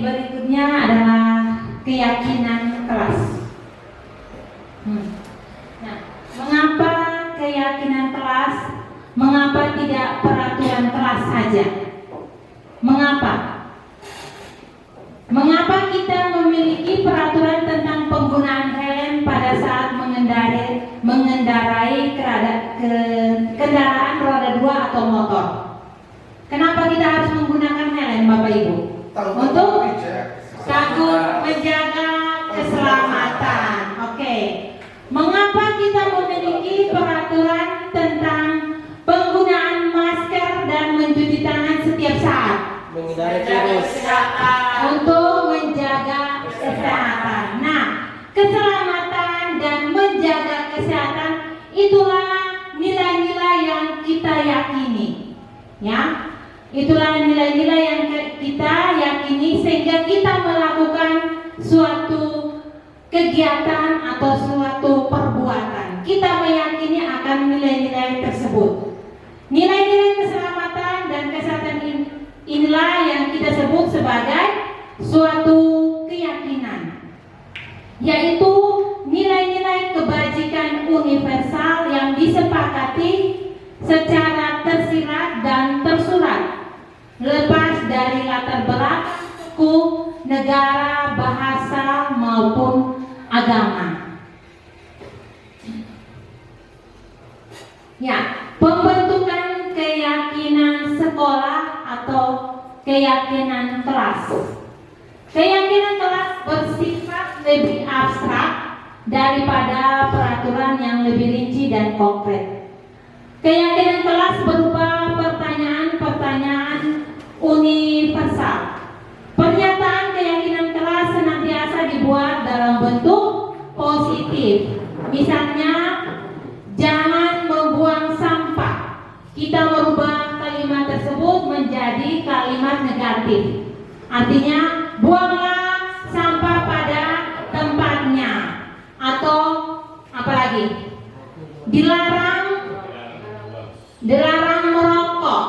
berikutnya adalah keyakinan kelas. Nah, mengapa keyakinan kelas? Mengapa tidak peraturan kelas saja? Mengapa? Mengapa kita memiliki peraturan tentang penggunaan helm pada saat mengendarai kendaraan roda 2 atau motor? Kenapa kita harus menggunakan helm, Bapak Ibu? Untuk takut menjaga keselamatan. Oke. Mengapa kita memiliki peraturan tentang penggunaan masker dan mencuci tangan setiap saat? Menghindari virus. Untuk menjaga kesehatan. Nah, keselamatan dan menjaga kesehatan itulah nilai-nilai yang kita yakini. Ya. Itulah nilai-nilai yang kita yakini sehingga kita melakukan suatu kegiatan atau suatu perbuatan. Kita meyakini akan nilai-nilai tersebut. Nilai-nilai keselamatan dan kesehatan inilah yang kita sebut sebagai suatu keyakinan, yaitu nilai-nilai kebajikan universal yang disepakati secara tersirat dan tersurat, lepas dari latar belakang suku, negara, bahasa maupun agama. Ya, pembentukan keyakinan sekolah atau keyakinan kelas. Keyakinan kelas bersifat lebih abstrak daripada peraturan yang lebih rinci dan konkret. Keyakinan kelas berupa pertanyaan-pertanyaan universal. Pernyataan keyakinan kelas senantiasa dibuat dalam bentuk positif. Misalnya, jangan membuang sampah. Kita merubah kalimat tersebut menjadi kalimat negatif. Artinya, buanglah sampah pada tempatnya. Atau apalagi? Dilarang merokok.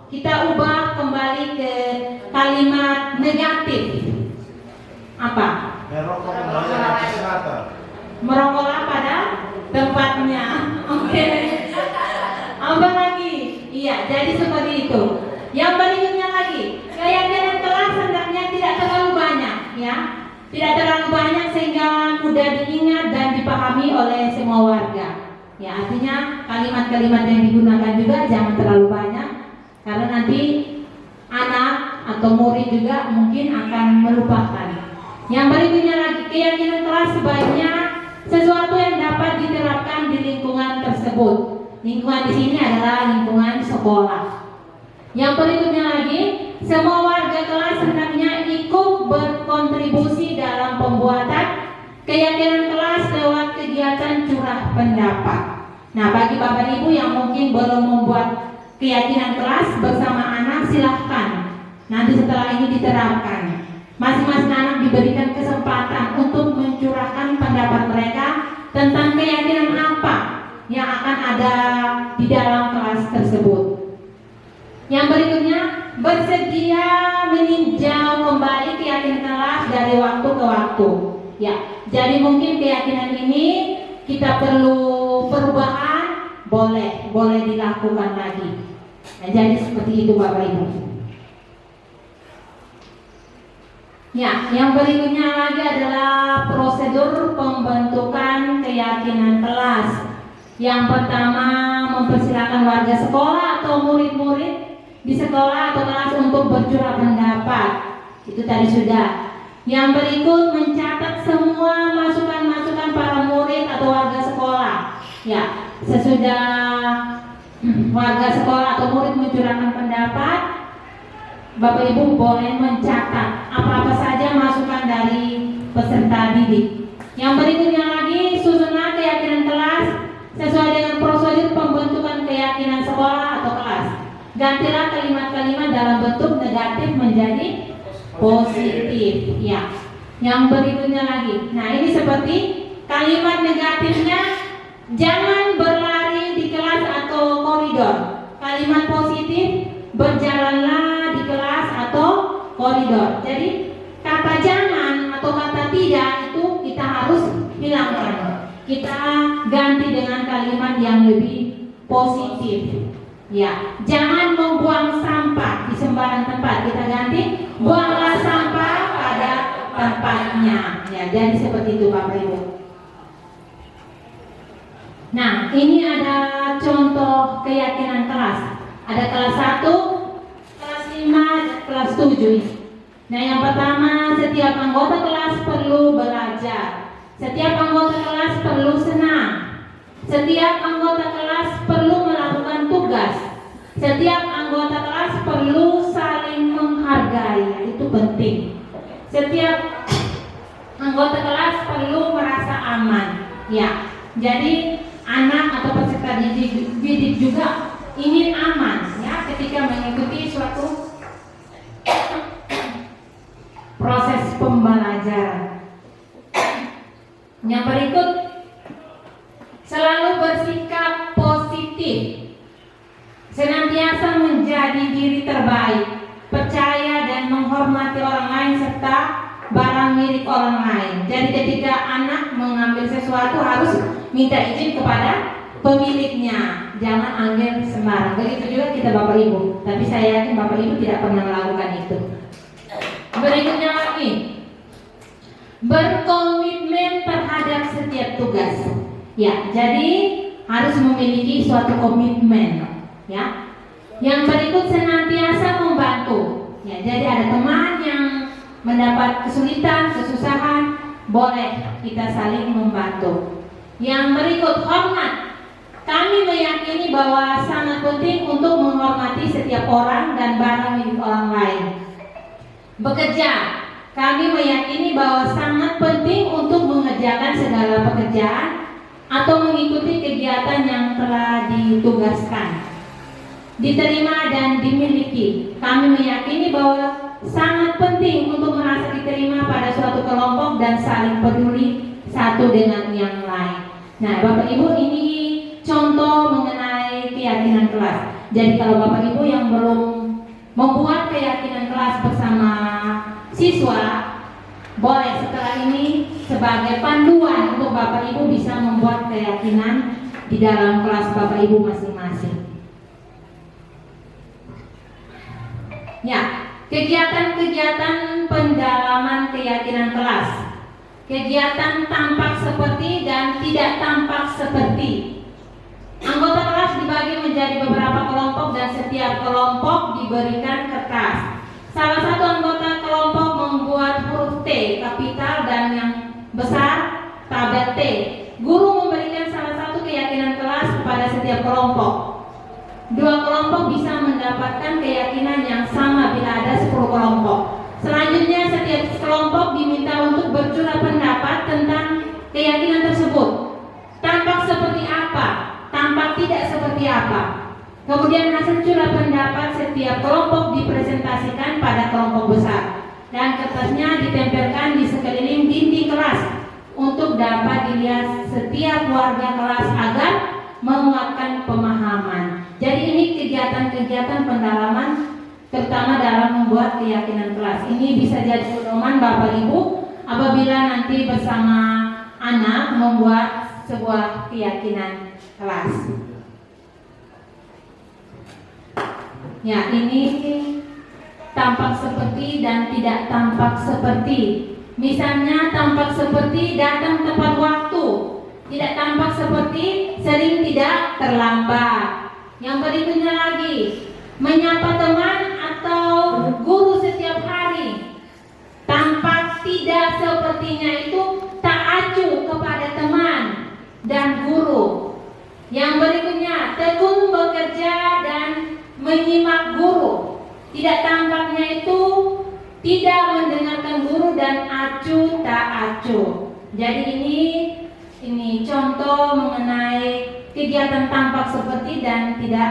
Kita ubah kembali ke kalimat negatif. Apa? Merokoklah pada tempatnya. Oke. Apa lagi? Iya, jadi seperti itu. Yang berikutnya lagi, keyakinan kelas hendaknya tidak terlalu banyak, ya. Tidak terlalu banyak sehingga mudah diingat dan dipahami oleh semua warga. Ya, artinya kalimat-kalimat yang digunakan juga jangan terlalu banyak, karena nanti anak atau murid juga mungkin akan melupakan. Yang berikutnya lagi, keyakinan kelas sebaiknya sesuatu yang dapat diterapkan di lingkungan tersebut. Lingkungan di sini adalah lingkungan sekolah. Yang berikutnya lagi, semua warga kelas hendaknya ikut berkontribusi dalam pembuatan keyakinan kelas lewat kegiatan curah pendapat. Nah, bagi Bapak Ibu yang mungkin belum membuat keyakinan kelas bersama anak, silahkan. Nanti setelah ini diterapkan. Masing-masing anak diberikan kesempatan untuk mencurahkan pendapat mereka tentang keyakinan apa yang akan ada di dalam kelas tersebut. Yang berikutnya, bersedia meninjau kembali keyakinan kelas dari waktu ke waktu. Ya, jadi mungkin keyakinan ini kita perlu perubahan, boleh dilakukan lagi. Nah, jadi seperti itu Bapak Ibu. Ya, yang berikutnya lagi adalah prosedur pembentukan keyakinan kelas. Yang pertama, mempersilakan warga sekolah atau murid-murid di sekolah atau kelas untuk bercurah pendapat. Itu tadi sudah. Yang berikut, mencatat semua masukan-masukan para murid atau warga sekolah. Ya, sesudah warga sekolah atau murid mencurahkan pendapat, Bapak Ibu boleh mencatat apa-apa saja masukan dari peserta didik. Yang berikutnya lagi, susunan keyakinan kelas sesuai dengan prosedur pembentukan keyakinan sekolah atau kelas. Gantilah kalimat-kalimat dalam bentuk negatif menjadi positif. Ya. Yang berikutnya lagi. Nah, ini seperti kalimat negatifnya, jangan berlari di kelas atau koridor. Kalimat positif, berjalanlah di kelas atau koridor. Jadi kita ganti dengan kalimat yang lebih positif. Ya, jangan membuang sampah di sembarang tempat. Kita ganti, buanglah sampah pada tempatnya. Ya, jadi seperti itu Bapak Ibu. Nah, ini ada contoh keyakinan kelas. Ada kelas 1, kelas 5, kelas 7. Nah, yang pertama, setiap anggota kelas perlu belajar. Setiap anggota kelas perlu senang. Setiap anggota kelas perlu melakukan tugas. Setiap anggota kelas perlu saling menghargai. Itu penting. Setiap anggota kelas perlu merasa aman. Ya, jadi anak atau peserta didik juga ingin aman ya ketika mengikuti suatu proses pembelajaran. Yang berikut, selalu bersikap positif, senantiasa menjadi diri terbaik, percaya dan menghormati orang lain serta barang milik orang lain. Jadi ketika anak mengambil sesuatu harus minta izin kepada pemiliknya, jangan ambil sembarang. Begitu juga kita Bapak Ibu, tapi saya yakin Bapak Ibu tidak pernah melakukan itu. Berikutnya lagi, berkomitmen terhadap setiap tugas. Ya, jadi harus memiliki suatu komitmen. Ya, yang berikut senantiasa membantu. Ya, jadi ada teman yang mendapat kesulitan, kesusahan, boleh kita saling membantu. Yang berikut, hormat. Kami meyakini bahwa sangat penting untuk menghormati setiap orang dan barang milik orang lain. Bekerja. Kami meyakini bahwa sangat penting untuk mengerjakan segala pekerjaan atau mengikuti kegiatan yang telah ditugaskan. Diterima dan dimiliki. Kami meyakini bahwa sangat penting untuk merasa diterima pada suatu kelompok dan saling peduli satu dengan yang lain. Nah, Bapak Ibu, ini contoh mengenai keyakinan kelas. Jadi kalau Bapak Ibu yang belum membuat keyakinan kelas bersama siswa, boleh setelah ini sebagai panduan untuk Bapak Ibu bisa membuat keyakinan di dalam kelas Bapak Ibu masing-masing. Ya, kegiatan-kegiatan pendalaman keyakinan kelas. Kegiatan tampak seperti dan tidak tampak seperti. Anggota kelas dibagi menjadi beberapa kelompok dan setiap kelompok diberikan kertas. Salah satu anggota kelompok membuat huruf T kapital dan yang besar tabel T. Guru memberikan salah satu keyakinan kelas kepada setiap kelompok. Dua kelompok bisa mendapatkan keyakinan yang sama bila ada 10 kelompok. Selanjutnya setiap kelompok diminta untuk bercurah pendapat tentang keyakinan tersebut. Tampak seperti apa? Tampak tidak seperti apa? Kemudian hasil curah pendapat setiap kelompok dipresentasikan pada kelompok besar dan kertasnya ditempelkan di sekeliling dinding kelas untuk dapat dilihat setiap warga kelas agar menguatkan pemahaman. Jadi ini kegiatan-kegiatan pendalaman terutama dalam membuat keyakinan kelas. Ini bisa jadi pedoman Bapak Ibu apabila nanti bersama anak membuat sebuah keyakinan kelas. Ya, ini tampak seperti dan tidak tampak seperti. Misalnya tampak seperti datang tepat waktu, tidak tampak seperti sering tidak terlambat. Yang berikutnya lagi, menyapa teman atau guru setiap hari. Tampak tidak sepertinya itu tak acuh kepada teman dan guru. Yang berikutnya, tekun bekerja dan menyimak guru. Tidak tampaknya itu tidak mendengarkan guru dan acuh tak acuh. Jadi ini contoh mengenai kegiatan tampak seperti dan tidak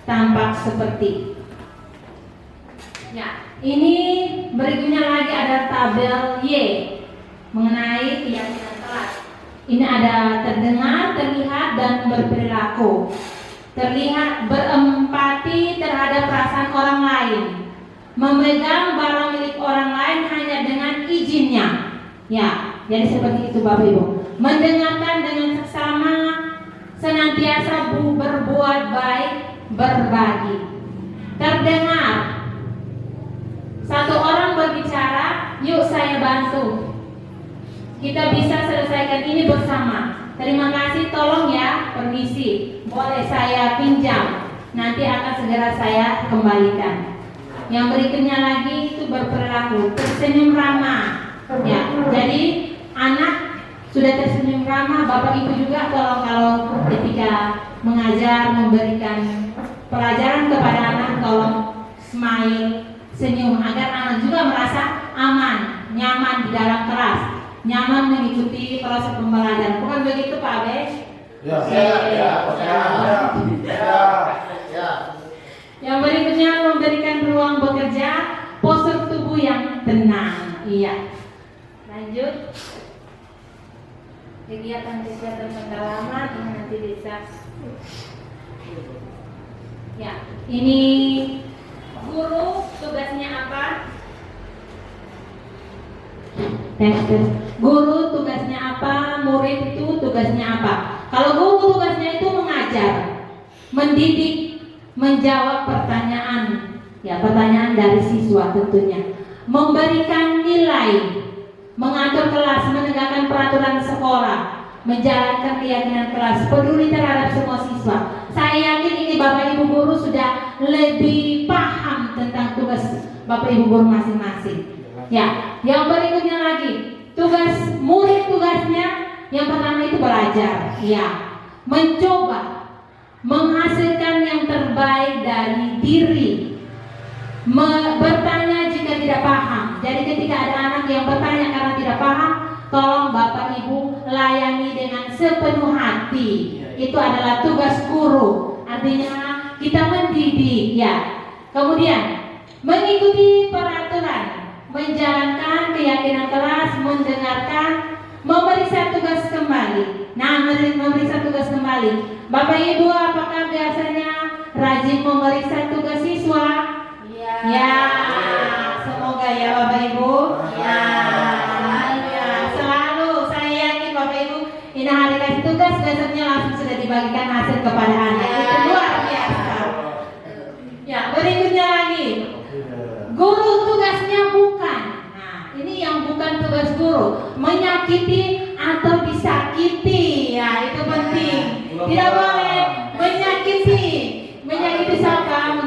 tampak seperti. Ya, ini berikutnya lagi ada tabel Y mengenai keyakinan kelas. Ini ada terdengar, terlihat dan berperilaku. Terlihat berempati terhadap perasaan orang lain, memegang barang milik orang lain hanya dengan izinnya. Ya, Jadi seperti itu Bapak Ibu. Mendengarkan dengan seksama, senantiasa berbuat baik, berbagi. Terdengar satu orang berbicara, yuk saya bantu. Kita bisa selesaikan ini bersama. Terima kasih, tolong ya, permisi, boleh saya pinjam, nanti akan segera saya kembalikan. Yang berikutnya lagi itu berperilaku tersenyum ramah. Ya, jadi anak sudah tersenyum ramah, Bapak Ibu juga tolong kalau ketika mengajar, memberikan pelajaran kepada anak, tolong smile, senyum agar anak juga merasa aman, nyaman di dalam kelas, nyaman mengikuti proses pembelajaran. Bukan begitu Pak Abe? Ya. Yang berikutnya memberikan ruang bekerja, postur tubuh yang tenang. Iya. Lanjut. Kegiatan-kegiatan pendalaman ini nanti bisa. Ya, ini guru tugasnya apa? Tes. Guru tugasnya apa? Murid itu tugasnya apa? Kalau guru tugasnya itu mengajar, mendidik, menjawab pertanyaan, ya pertanyaan dari siswa tentunya, memberikan nilai, mengatur kelas, menegakkan peraturan sekolah, menjalankan keyakinan kelas, peduli terhadap semua siswa. Saya yakin ini Bapak Ibu guru sudah lebih paham tentang tugas Bapak Ibu guru masing-masing. Ya, yang berikutnya lagi, tugas murid tugasnya yang pertama itu belajar, ya, mencoba menghasilkan yang terbaik dari diri, bertanya jika tidak paham. Jadi ketika ada anak yang bertanya karena tidak paham, tolong Bapak Ibu layani dengan sepenuh hati. Itu adalah tugas guru. Artinya kita mendidik, ya. Kemudian mengikuti peraturan, menjalankan keyakinan kelas, mendengarkan, memeriksa tugas kembali. Nah, memeriksa tugas kembali. Bapak Ibu apakah biasanya rajin memeriksa tugas siswa? Ya, semoga ya Bapak Ibu. Ya, selalu saya yakin Bapak Ibu ini hari kasih tugas, besoknya langsung sudah dibagikan hasil kepada anak. Itu luar biasa. Ya, berikutnya lagi, guru tugasnya bukan. Nah, ini yang bukan tugas guru, menyakiti atau disakiti. Ya, itu penting. Tidak boleh menyakiti siapa,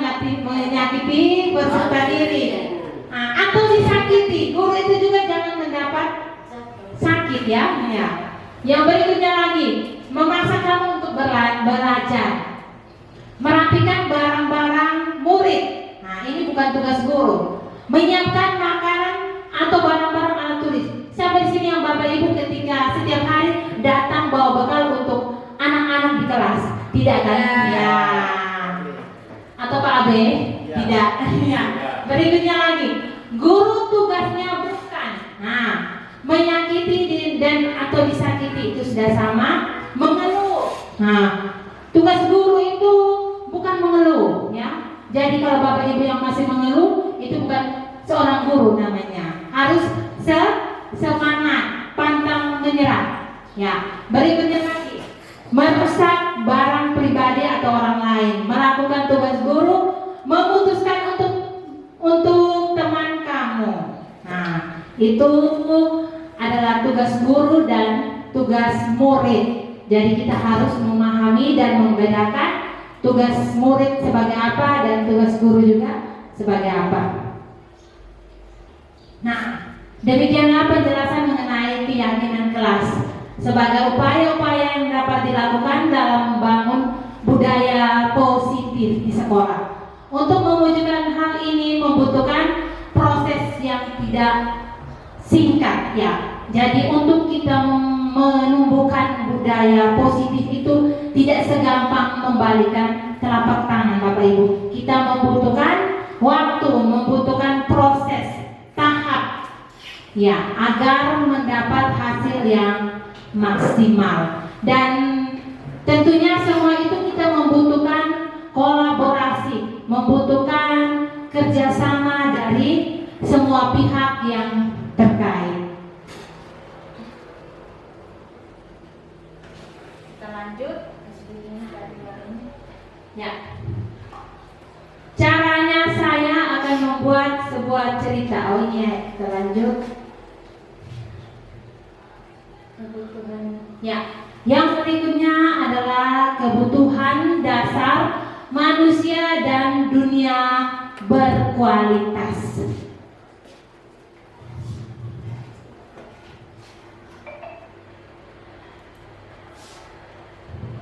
menyakiti peserta diri, atau disakiti. Guru itu juga jangan mendapat sakit, ya. Yang berikutnya lagi, memaksa kamu untuk belajar, merapikan barang-barang murid. Nah, ini bukan tugas guru. Menyiapkan makanan atau barang-barang alat tulis. Sampai sini yang Bapak Ibu ketika setiap hari datang bawa bekal untuk anak-anak di kelas, tidak kan? Ya. Atau Pak Abe? Tidak. Ya. Berikutnya lagi, guru tugasnya bukan menyakiti dan atau disakiti, itu sudah sama. Mengeluh. Nah, tugas guru itu bukan mengeluh, ya. Jadi kalau Bapak Ibu yang masih mengeluh, itu bukan seorang guru namanya. Harus semangat, pantang menyerah. Ya. Berikutnya lagi, merusak barang pribadi atau orang lain, melakukan tugas guru, memutuskan untuk teman kamu. Nah, itu adalah tugas guru dan tugas murid. Jadi kita harus memahami dan membedakan tugas murid sebagai apa dan tugas guru juga sebagai apa. Nah, demikianlah penjelasan mengenai keyakinan kelas sebagai upaya-upaya yang dapat dilakukan dalam membangun budaya positif di sekolah. Untuk mewujudkan hal ini membutuhkan proses yang tidak singkat, ya. Jadi untuk kita menumbuhkan budaya positif itu tidak segampang membalikan telapak tangan Bapak Ibu. Kita membutuhkan waktu, membutuhkan proses, tahap, ya, agar mendapat hasil yang maksimal. Dan tentunya semua itu kita membutuhkan kolaborasi, membutuhkan kerjasama dari semua pihak yang terkait. tahu ini ya. Kita lanjut. Kebutuhan. Ya. Yang berikutnya adalah kebutuhan dasar manusia dan dunia berkualitas.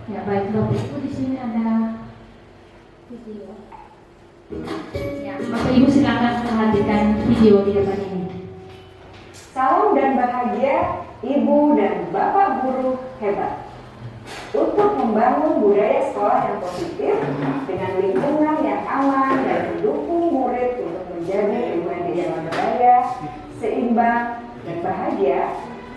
Ya baik, Bapak Ibu, di sini ada video. Ya, Bapak Ibu silakan perhatikan video di depan ini. Salam dan bahagia Ibu dan Bapak guru hebat. Untuk membangun budaya sekolah yang positif dengan lingkungan yang aman dan mendukung murid untuk menjadi pribadi yang berdaya, seimbang, dan bahagia,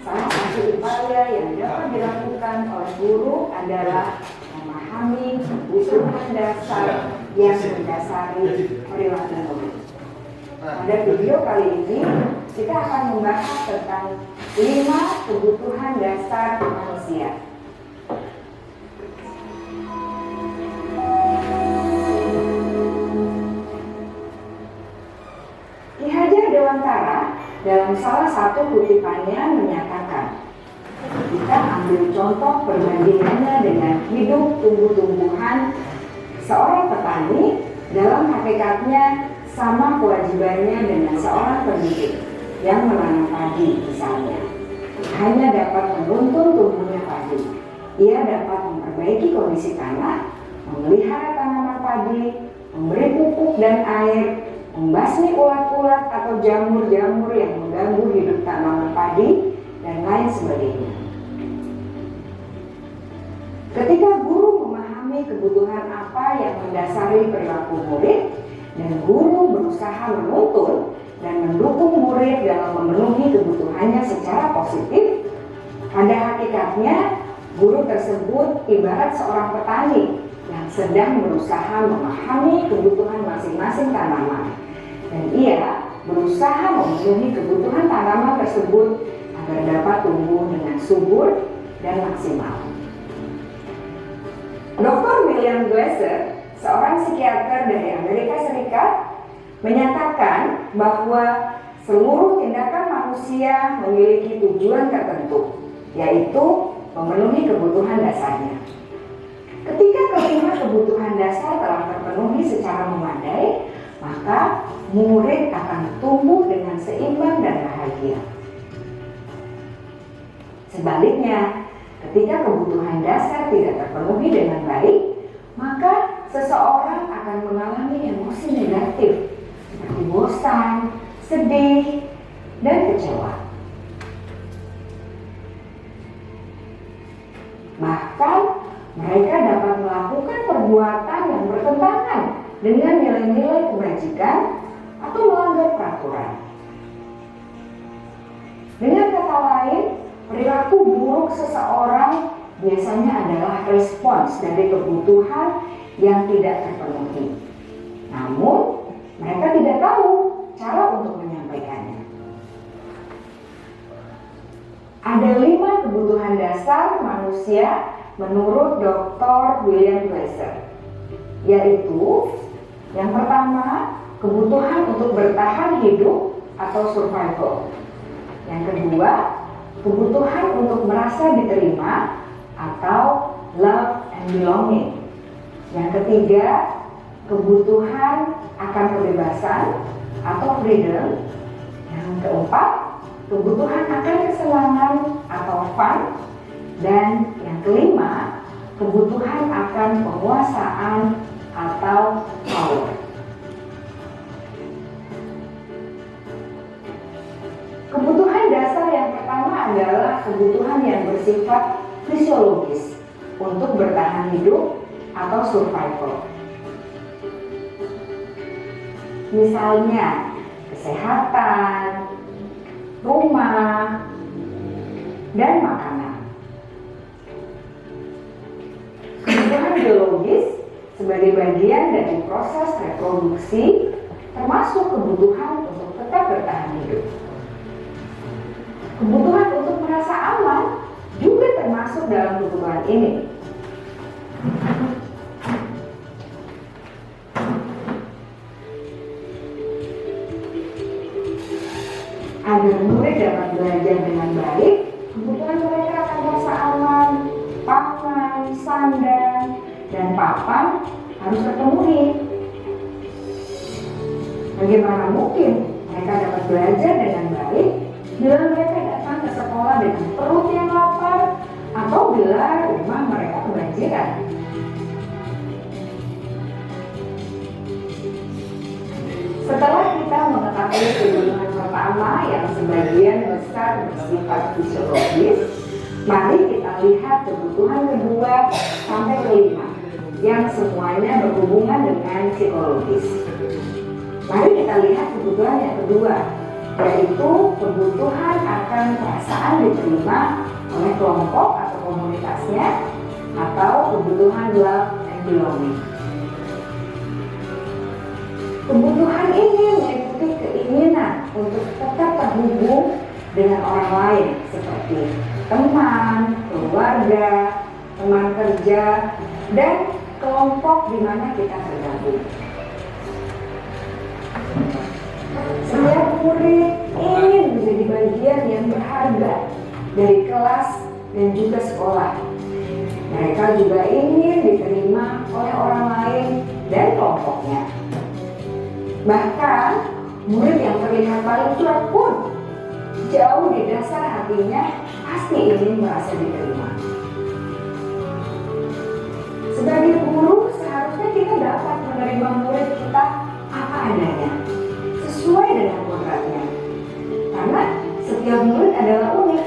salah satu upaya yang dapat dilakukan oleh guru adalah memahami kebutuhan dasar yang mendasari perilaku murid. Pada video kali ini, kita akan membahas tentang 5 kebutuhan dasar manusia. Ki Hajar Dewantara dalam salah satu kutipannya menyatakan, kita ambil contoh perbandingannya dengan hidup tumbuh-tumbuhan. Seorang petani dalam hakikatnya sama kewajibannya dengan seorang pendidik yang menanam padi misalnya. Hanya dapat menuntun tumbuhnya padi. Ia dapat memperbaiki kondisi tanah, memelihara tanaman padi, memberi pupuk dan air, membasmi ulat-ulat atau jamur-jamur yang mengganggu hidup tanaman padi, dan lain sebagainya. Ketika guru memahami kebutuhan apa yang mendasari perilaku murid, dan guru berusaha menuntun dan mendukung murid dalam memenuhi kebutuhannya secara positif, pada hakikatnya guru tersebut ibarat seorang petani yang sedang berusaha memahami kebutuhan masing-masing tanaman, dan ia berusaha memenuhi kebutuhan tanaman tersebut agar dapat tumbuh dengan subur dan maksimal. Dr. William Glasser, seorang psikiater dari Amerika Serikat, menyatakan bahwa seluruh tindakan manusia memiliki tujuan tertentu, yaitu memenuhi kebutuhan dasarnya. Ketika kelima kebutuhan dasar telah terpenuhi secara memadai, maka murid akan tumbuh dengan seimbang dan bahagia. Sebaliknya, ketika kebutuhan dasar tidak terpenuhi dengan baik, maka seseorang akan mengalami emosi negatif seperti bosan, sedih, dan kecewa. Bahkan mereka dapat melakukan perbuatan yang bertentangan dengan nilai-nilai kebajikan atau melanggar peraturan. Dengan kata lain, perilaku buruk seseorang biasanya adalah respons dari kebutuhan yang tidak terpenuhi. Namun, mereka tidak tahu cara untuk menyampaikannya. Ada 5 kebutuhan dasar manusia menurut Dr. William Glasser, yaitu yang pertama, kebutuhan untuk bertahan hidup atau survival. Yang kedua, kebutuhan untuk merasa diterima atau love and belonging. Yang ketiga, kebutuhan akan kebebasan atau freedom. Yang keempat, kebutuhan akan kesenangan atau fun. Dan yang kelima, kebutuhan akan penguasaan atau power. Kebutuhan dasar yang pertama adalah kebutuhan yang bersifat fisiologis untuk bertahan hidup atau survival. Misalnya kesehatan, rumah, dan makanan. Kebutuhan biologis sebagai bagian dari proses reproduksi termasuk kebutuhan untuk tetap bertahan hidup. Kebutuhan untuk merasa aman juga termasuk dalam kebutuhan ini. belajar dengan baik, kebutuhan mereka akan rasa aman, pangan, sandang, dan papan harus terpenuhi. Bagaimana mungkin mereka dapat belajar dengan baik bila mereka datang ke sekolah dengan perut yang lapar atau bila rumah mereka kebanjiran? Setelah kita mengetahui kebutuhan pertama yang sebagian besar bersifat fisiologis, mari kita lihat kebutuhan kedua sampai kelima yang semuanya berhubungan dengan psikologis. Mari kita lihat kebutuhan yang kedua, yaitu kebutuhan akan perasaan diterima oleh kelompok atau komunitasnya, atau kebutuhan love and belonging. Kebutuhan ini meliputi keinginan untuk tetap terhubung dengan orang lain seperti teman, keluarga, teman kerja, dan kelompok di mana kita tergabung. Setiap murid ingin menjadi bagian yang berharga dari kelas dan juga sekolah. Mereka juga ingin diterima oleh orang lain dan kelompoknya. Bahkan, murid yang terlihat paling cuek pun jauh di dasar hatinya pasti ingin merasa diterima. Sebagai guru, seharusnya kita dapat menerima murid kita apa adanya, sesuai dengan kodratnya. Karena setiap murid adalah unik.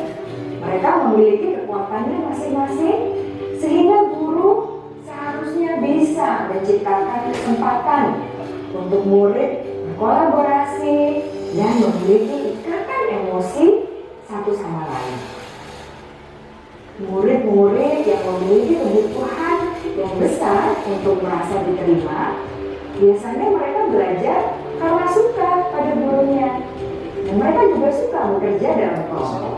Mereka memiliki kekuatannya masing-masing, sehingga guru seharusnya bisa menciptakan kesempatan untuk murid berkolaborasi dan memiliki ikatan emosi satu sama lain. Murid-murid yang memiliki kebutuhan yang besar untuk merasa diterima, biasanya mereka belajar karena suka pada gurunya, dan mereka juga suka bekerja dalam kelompok.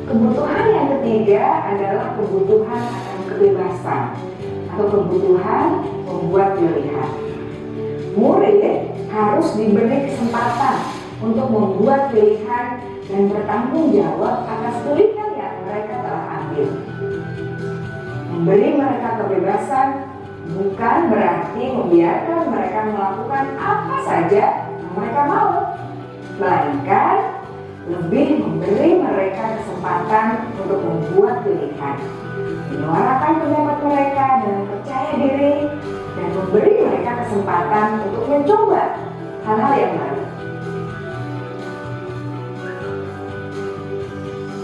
Kebutuhan yang ketiga adalah kebutuhan akan kebebasan atau kebutuhan membuat pilihan. Murid harus diberi kesempatan untuk membuat pilihan dan bertanggung jawab atas pilihan yang mereka telah ambil. Memberi mereka kebebasan bukan berarti membiarkan mereka melakukan apa saja yang mereka mau, melainkan lebih memberi mereka kesempatan untuk membuat pilihan, menyuarakan pendapat mereka dengan percaya diri, dan memberi mereka kesempatan untuk mencoba hal-hal yang baru.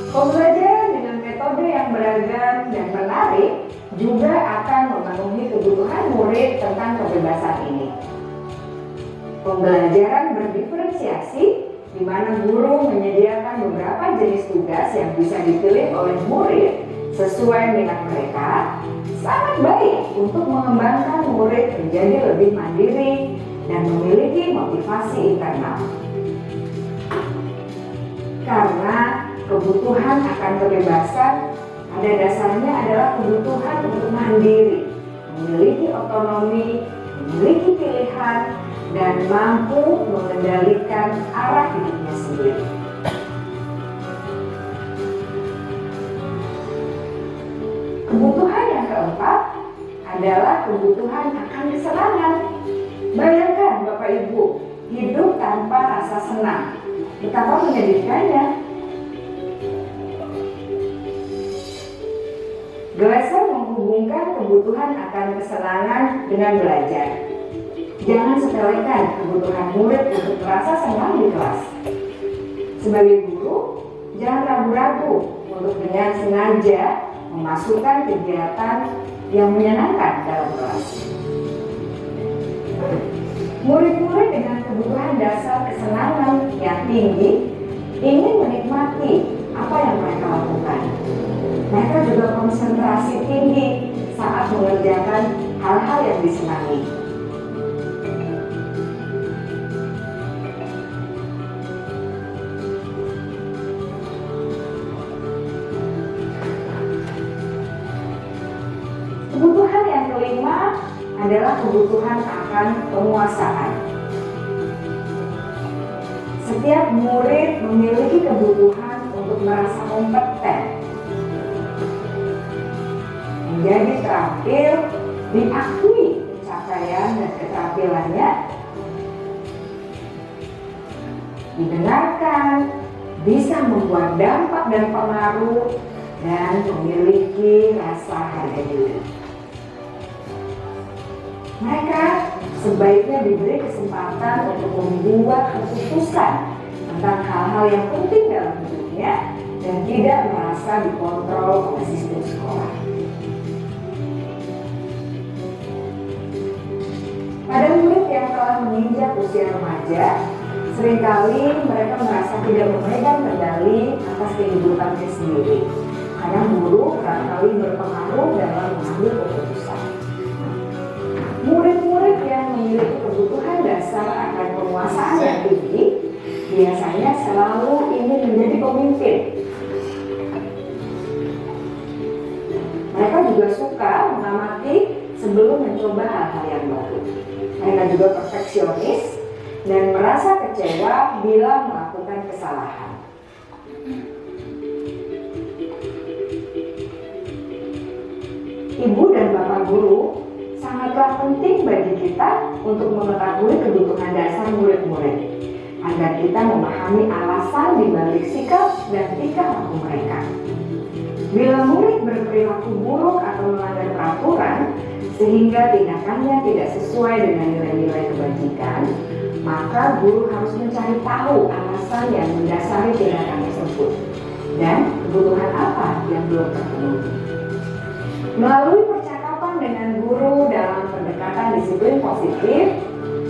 Pembelajaran dengan metode yang beragam dan menarik juga akan memenuhi kebutuhan murid tentang kebebasan ini. Pembelajaran berdiferensiasi, di mana guru menyediakan beberapa jenis tugas yang bisa dipilih oleh murid sesuai minat mereka, sangat baik untuk mengembangkan murid menjadi lebih mandiri dan memiliki motivasi internal. Karena kebutuhan akan kebebasan pada dasarnya adalah kebutuhan untuk mandiri, memiliki otonomi, memiliki pilihan, dan mampu mengendalikan arah hidupnya sendiri. Kebutuhan yang keempat adalah kebutuhan akan kesenangan. Bayangkan Bapak Ibu, hidup tanpa rasa senang, betapa menyedihkannya. Glasser menghubungkan kebutuhan akan kesenangan dengan belajar. Jangan sepelekan kebutuhan murid untuk merasa senang di kelas. Sebagai guru, jangan ragu-ragu untuk dengan sengaja memasukkan kegiatan yang menyenangkan dalam kelas. Murid-murid dengan kebutuhan dasar kesenangan yang tinggi ingin menikmati apa yang mereka lakukan. Mereka juga konsentrasi tinggi saat mengerjakan hal-hal yang disenangi. Kebutuhan yang kelima adalah kebutuhan akan penguasaan. Setiap murid memiliki kebutuhan untuk merasa kompeten, menjadi terampil, diakui pencapaian dan keterampilannya, didengarkan, bisa membuat dampak dan pengaruh, dan memiliki rasa harga diri. Mereka sebaiknya diberi kesempatan untuk membuat keputusan tentang hal-hal yang penting dalam hidupnya dan tidak merasa dikontrol oleh sistem sekolah. Pada murid yang telah menginjak usia remaja, seringkali mereka merasa tidak memegang kendali atas kehidupannya sendiri, karena guru barangkali berpengaruh dalam mengambil keputusan. Murid-murid yang memiliki kebutuhan dasar akan penguasaan yang tinggi biasanya selalu ingin menjadi pemimpin. Mereka juga suka mengamati sebelum mencoba hal-hal yang baru. Mereka juga perfeksionis dan merasa kecewa bila melakukan kesalahan. Ibu dan bapak guru sangatlah penting bagi kita untuk mengetahui kebutuhan dasar murid-murid, agar kita memahami alasan dibalik sikap dan tingkah laku mereka. Bila murid berperilaku buruk atau melanggar peraturan, sehingga tindakannya tidak sesuai dengan nilai-nilai kebajikan, maka guru harus mencari tahu alasan yang mendasari tindakan tersebut dan kebutuhan apa yang belum terpenuhi. Melalui percakapan dengan guru dalam pendekatan disiplin positif,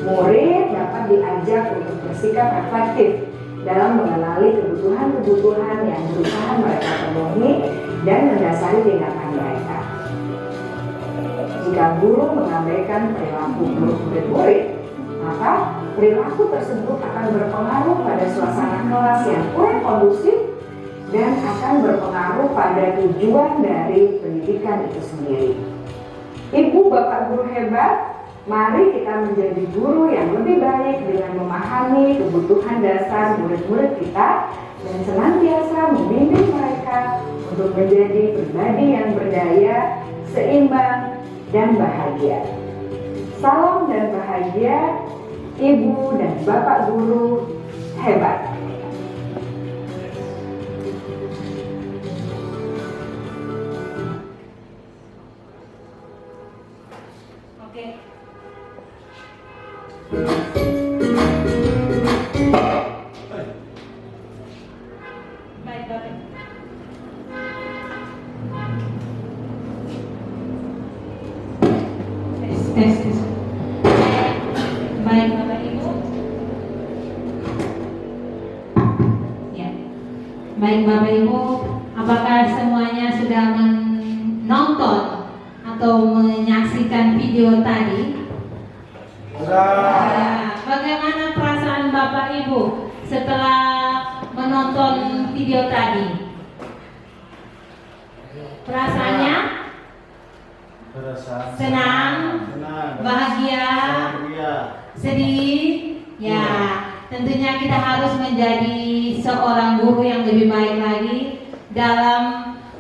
murid dapat diajak untuk bersikap reflektif dalam mengenali kebutuhan-kebutuhan yang berusaha mereka penuhi dan mendasari tindakan mereka. Jika guru mengabaikan perilaku buruk murid-murid, maka perilaku tersebut akan berpengaruh pada suasana kelas yang kurang kondusif dan akan berpengaruh pada tujuan dari pendidikan itu sendiri. Ibu bapak guru hebat, mari kita menjadi guru yang lebih baik dengan memahami kebutuhan dasar murid-murid kita dan senantiasa membimbing mereka untuk menjadi pribadi yang berdaya, seimbang, dan bahagia. Salam dan bahagia, Ibu dan Bapak guru hebat. Oke. Baik, Bapak. Tes. Baik, Bapak Ibu. Ya. Baik, Bapak Ibu, apakah semuanya sudah menonton atau menyaksikan video tadi? Bagaimana perasaan Bapak Ibu setelah menonton video tadi? Perasaannya? Senang, bahagia, sedih. Ya, tentunya kita harus menjadi seorang guru yang lebih baik lagi dalam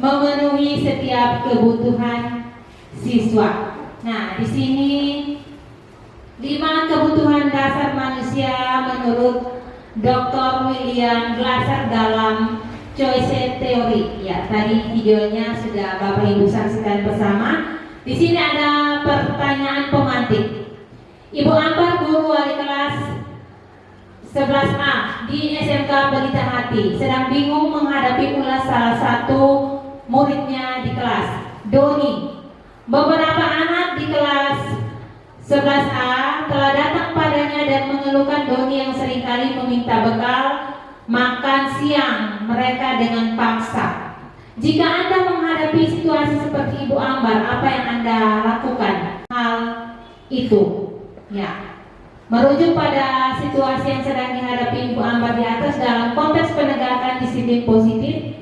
memenuhi setiap kebutuhan siswa. Nah, di sini 5 kebutuhan dasar manusia menurut Dr. William Glasser dalam Choice Theory. Ya, tadi videonya sudah Bapak Ibu saksikan bersama. Di sini ada pertanyaan pemantik. Ibu Ambar, guru wali kelas 11A di SMK Pelita Hati, sedang bingung menghadapi ulas salah satu muridnya di kelas, Doni. Beberapa anak di kelas 11A telah datang padanya dan mengeluhkan Doni yang seringkali meminta bekal makan siang mereka dengan paksa. Jika Anda menghadapi situasi seperti Ibu Ambar, apa yang Anda lakukan? Hal itu, ya, merujuk pada situasi yang sedang dihadapi Ibu Ambar di atas dalam konteks penegakan disiplin positif,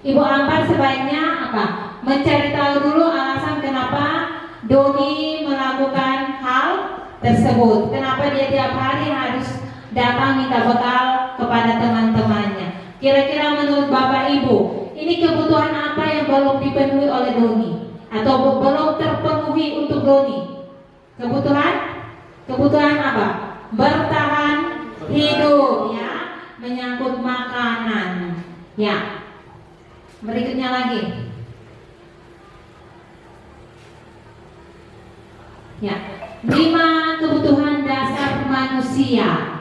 Ibu Ambar sebaiknya apa? Mencari tahu dulu alasan kenapa Doni melakukan hal tersebut. Kenapa dia tiap hari harus datang minta bekal kepada Kira-kira menurut Bapak Ibu, ini kebutuhan apa yang belum dipenuhi oleh Doni? Atau belum terpenuhi untuk Doni? Kebutuhan apa? Bertahan hidup, ya, menyangkut makanan. Ya. Berikutnya lagi. Ya. 5 kebutuhan dasar manusia.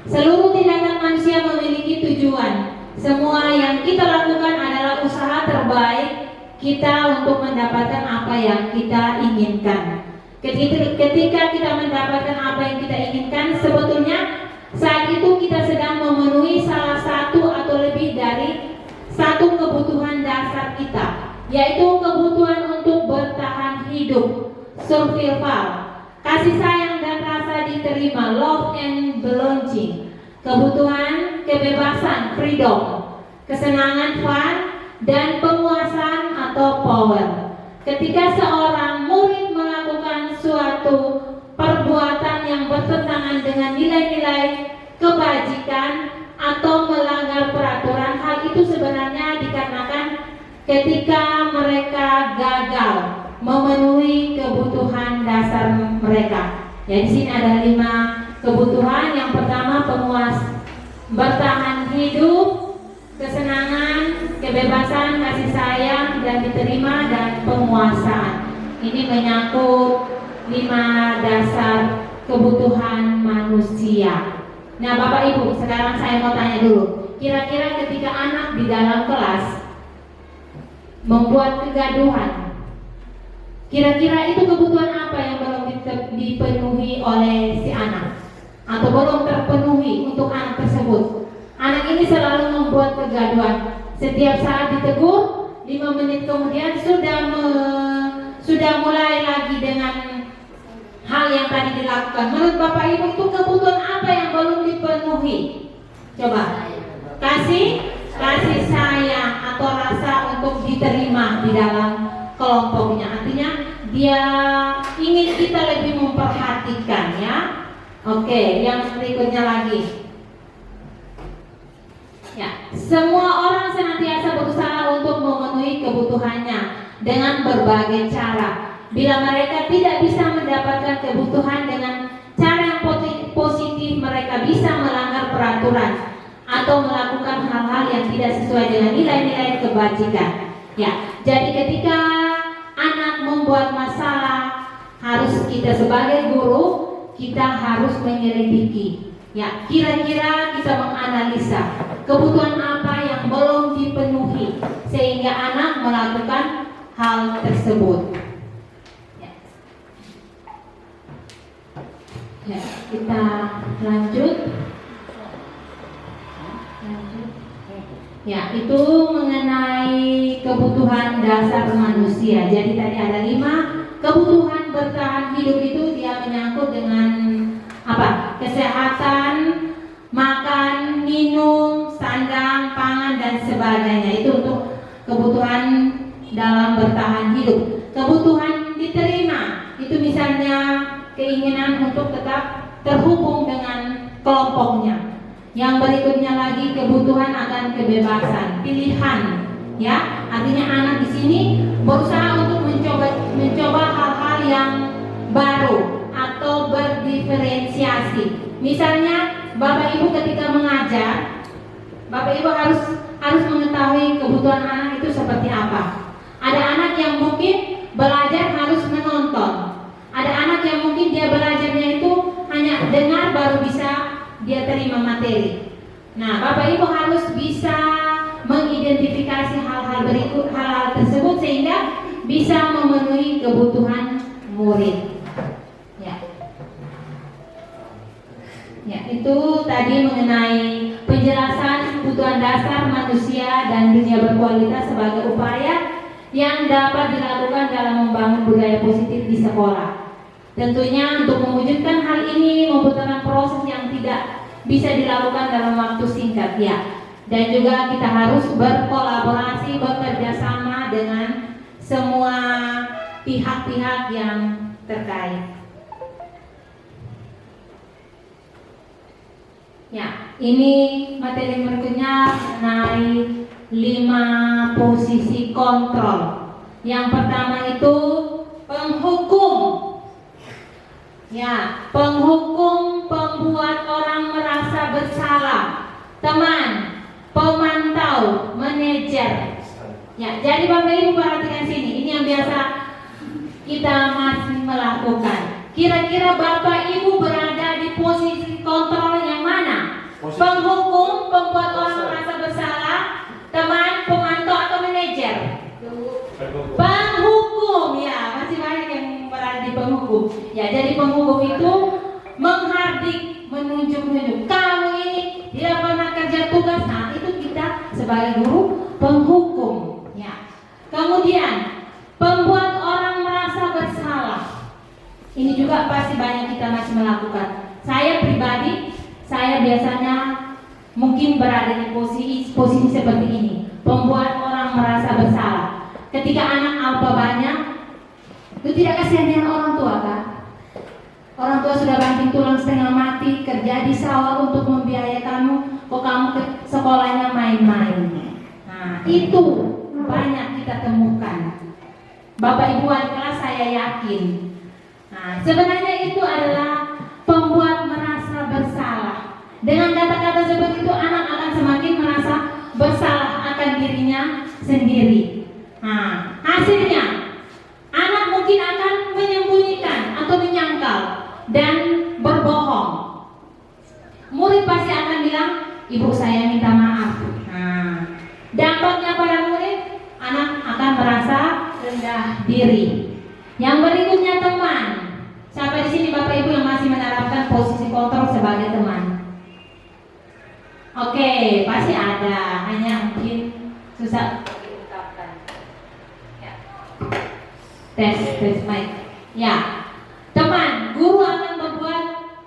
Seluruh tindakan manusia memiliki tujuan. Semua yang kita lakukan adalah usaha terbaik kita untuk mendapatkan apa yang kita inginkan. Ketika kita mendapatkan apa yang kita inginkan, sebetulnya saat itu kita sedang memenuhi salah satu atau lebih dari satu kebutuhan dasar kita, yaitu kebutuhan untuk bertahan hidup, survival, kasih sayang dan rasa diterima, love and belonging, kebutuhan kebebasan, freedom, kesenangan, fun, dan penguasaan atau power. Ketika seorang murid melakukan suatu perbuatan yang bertentangan dengan nilai-nilai kebajikan atau melanggar peraturan, hal itu sebenarnya dikarenakan ketika mereka gagal memenuhi kebutuhan dasar mereka. Ya, di sini ada 5 kebutuhan. Yang pertama, bertahan hidup, kesenangan, kebebasan, kasih sayang dan diterima, dan penguasaan. Ini menyangkut 5 dasar kebutuhan manusia. Nah, Bapak Ibu, sekarang saya mau tanya dulu. Kira-kira ketika anak di dalam kelas membuat kegaduhan, kira-kira itu kebutuhan apa yang belum dipenuhi oleh si anak? Atau belum terpenuhi untuk anak tersebut? Anak ini selalu membuat kegaduhan. Setiap saat ditegur, 5 menit kemudian sudah mulai lagi dengan hal yang tadi dilakukan. Menurut Bapak Ibu, itu kebutuhan apa yang belum dipenuhi? Coba. Kasih sayang atau rasa untuk diterima di dalam kelompoknya. Artinya dia ingin kita lebih memperhatikan, ya. Oke, yang berikutnya lagi. Ya, semua orang senantiasa berusaha untuk memenuhi kebutuhannya dengan berbagai cara. Bila mereka tidak bisa mendapatkan kebutuhan dengan cara yang positif, mereka bisa melanggar peraturan atau melakukan hal-hal yang tidak sesuai dengan nilai-nilai kebajikan. Ya, jadi ketika anak membuat masalah, harus kita sebagai guru, kita harus menyelidiki. Ya, kira-kira kita menganalisa kebutuhan apa yang belum dipenuhi sehingga anak melakukan hal tersebut. Ya, kita lanjut. Ya, itu mengenai kebutuhan dasar manusia. Jadi tadi ada 5 kebutuhan bertahan hidup. Itu dia menyangkut dengan apa? Kesehatan, makan, minum, sandang, pangan, dan sebagainya. Itu untuk kebutuhan dalam bertahan hidup. Kebutuhan diterima, itu misalnya keinginan untuk tetap terhubung dengan kelompoknya. Yang berikutnya lagi kebutuhan akan kebebasan, pilihan, ya. Artinya anak di sini berusaha untuk mencoba hal-hal yang baru atau berdiferensiasi. Misalnya Bapak Ibu ketika mengajar, Bapak Ibu harus mengetahui kebutuhan anak itu seperti apa. Ada anak yang mungkin belajar harus menonton. Ada anak yang mungkin dia belajarnya itu hanya dengar baru bisa dia terima materi. Nah, Bapak Ibu harus bisa mengidentifikasi hal-hal tersebut sehingga bisa memenuhi kebutuhan murid. Ya, itu tadi mengenai penjelasan kebutuhan dasar manusia dan dunia berkualitas sebagai upaya yang dapat dilakukan dalam membangun budaya positif di sekolah. Tentunya untuk mewujudkan hal ini membutuhkan proses yang tidak bisa dilakukan dalam waktu singkat, ya. Dan juga kita harus berkolaborasi, bekerja sama dengan semua pihak-pihak yang terkait. Ya, Ini materi berikutnya mengenai 5 posisi kontrol. Yang pertama itu penghukum. Ya, penghukum pembuat orang merasa bersalah. Teman, pemantau, manajer. Ya, jadi Bapak Ibu perhatikan sini. Ini yang biasa kita masih melakukan. Kira-kira Bapak Ibu berada di posisi kontrol yang mana? Penghukum, pembuat orang merasa bersalah, teman, pemantau atau manajer? Penghukum, ya, masih banyak yang berada di penghukum. Ya, jadi penghukum itu menghardik, menunjuk-nunjuk. Kamu ini tidak pernah kerja tugas. Nah, itu kita sebagai guru penghukum. Ya. Kemudian pembuat orang merasa bersalah. Ini juga pasti banyak kita masih melakukan. Saya pribadi, saya biasanya mungkin berada di posisi seperti ini. Pembuat orang merasa bersalah. Ketika anak alpa banyak, itu tidak kasihan dengan orang tua, kan? Orang tua sudah banting tulang setengah mati, kerja di sawah untuk membiayai kamu, kok kamu ke sekolahnya main-main. Nah, itu banyak kita temukan. Bapak Ibu wali kelas saya yakin. Nah, sebenarnya itu adalah pembuat merasa bersalah. Dengan kata-kata seperti itu, anak akan semakin merasa bersalah akan dirinya sendiri. Nah, hasilnya anak mungkin akan menyembunyikan atau menyangkal dan berbohong. Murid pasti akan bilang, ibu saya minta maaf. Nah, dampaknya pada murid, anak akan merasa rendah diri. Yang berikutnya teman. Sampai di sini Bapak Ibu yang masih menerapkan posisi kontrol sebagai teman. Oke, pasti ada, hanya mungkin susah diungkapkan. Ya. Tes mic. Ya. Teman, guru akan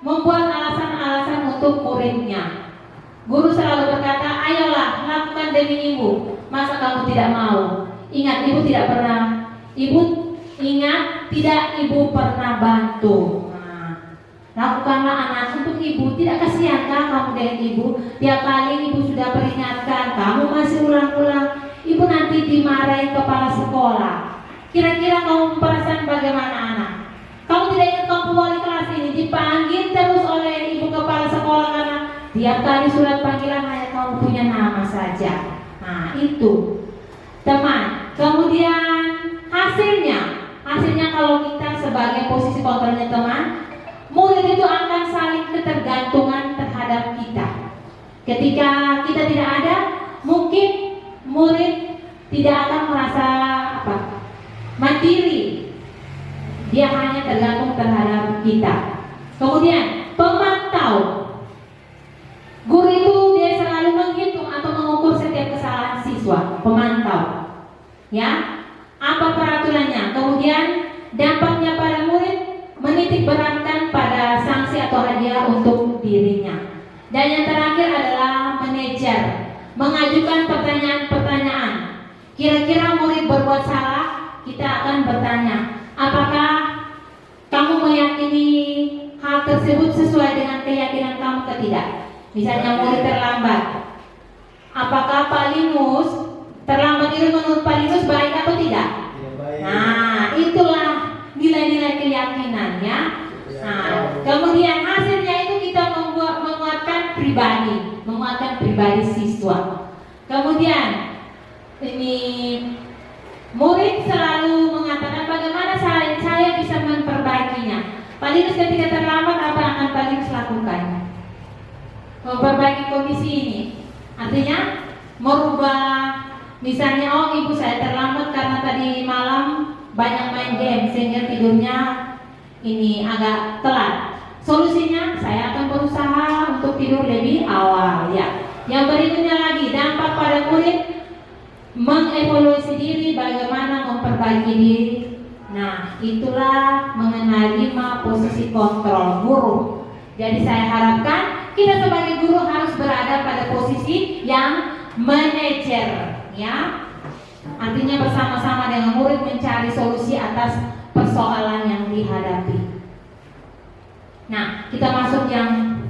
membuat alasan-alasan untuk muridnya. Guru selalu berkata, ayolah lakukan demi ibu. Masa kamu tidak mau? Ingat, ibu pernah bantu. Nah, lakukanlah anak untuk ibu. Tidak kasihankah kamu dengan ibu? Tiap kali ibu sudah peringatkan, kamu masih ulang-ulang. Ibu nanti dimarahi kepala sekolah. Kira-kira kamu perasaan bagaimana anak? Kamu tidak ingat kamu wali kelas ini dipanggil terus oleh ibu kepala sekolah karena tiap kali surat panggilan hanya kamu punya nama saja. Nah, itu teman. Kemudian hasilnya kalau kita sebagai posisi kontrolnya teman, murid itu akan saling ketergantungan terhadap kita. Ketika kita tidak ada, mungkin murid tidak akan merasa mandiri. Dia hanya tergantung terhadap kita. Kemudian pemantau. Guru itu dia selalu menghitung atau mengukur setiap kesalahan siswa. Pemantau. Ya, apa peraturannya? Kemudian dampaknya pada murid, menitik beratkan pada sanksi atau hadiah untuk dirinya. Dan yang terakhir adalah manajer, mengajukan pertanyaan-pertanyaan. Kira-kira murid berbuat salah, kita akan bertanya, apakah kamu meyakini hal tersebut sesuai dengan keyakinan kamu atau tidak? Misalnya murid terlambat, apakah Pak Linus terlambat itu menurut Pak Linus baik atau tidak? Nah, itulah nilai-nilai keyakinan ya. Nah, kemudian hasilnya itu kita menguatkan pribadi siswa. Kemudian ini murid selalu mengatakan bagaimana saya bisa memperbaikinya. Pak Linus ketika terlambat apa yang akan Pak Linus lakukan? Memperbaiki kondisi ini. Artinya merubah, misalnya ibu saya terlambat karena tadi malam banyak main game sehingga tidurnya ini agak telat. Solusinya saya akan berusaha untuk tidur lebih awal ya. Yang berikutnya lagi, dampak pada murid, mengevaluasi diri, bagaimana memperbaiki diri. Nah, itulah mengenai 5 posisi kontrol guru. Jadi saya harapkan kita sebagai guru harus berada pada posisi yang manajer ya. Artinya bersama-sama dengan murid mencari solusi atas persoalan yang dihadapi. Nah, kita masuk yang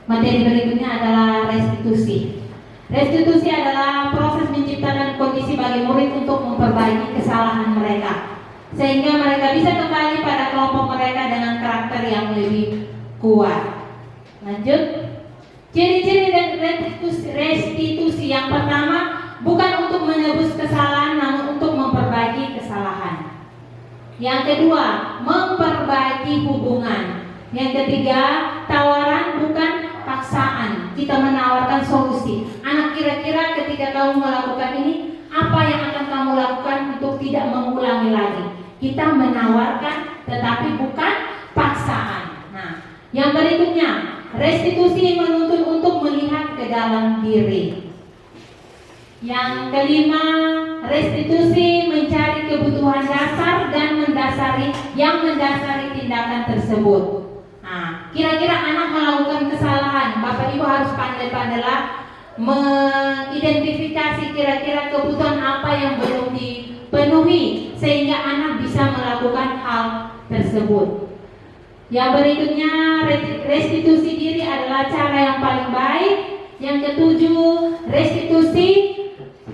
Materi berikutnya adalah restitusi. Restitusi adalah proses menciptakan kondisi bagi murid untuk memperbaiki kesalahan mereka, sehingga mereka bisa kembali pada kelompok mereka dengan karakter yang lebih kuat. Lanjut. Ciri-ciri restitusi yang pertama, bukan untuk menebus kesalahan, namun untuk memperbaiki kesalahan. Yang kedua, memperbaiki hubungan. Yang ketiga, tawaran bukan paksaan. Kita menawarkan solusi. Anak, kira-kira ketika kamu melakukan ini, apa yang akan kamu lakukan untuk tidak mengulangi lagi? Kita menawarkan, tetapi bukan paksaan. Nah, yang berikutnya, restitusi menuntut untuk melihat ke dalam diri. Yang kelima, restitusi mencari kebutuhan dasar dan mendasari tindakan tersebut. Nah, kira-kira anak melakukan kesalahan, Bapak Ibu harus pandai-pandailah mengidentifikasi kira-kira kebutuhan apa yang belum dipenuhi sehingga anak bisa melakukan hal tersebut. Yang berikutnya, restitusi diri adalah cara yang paling baik. Yang ketujuh, restitusi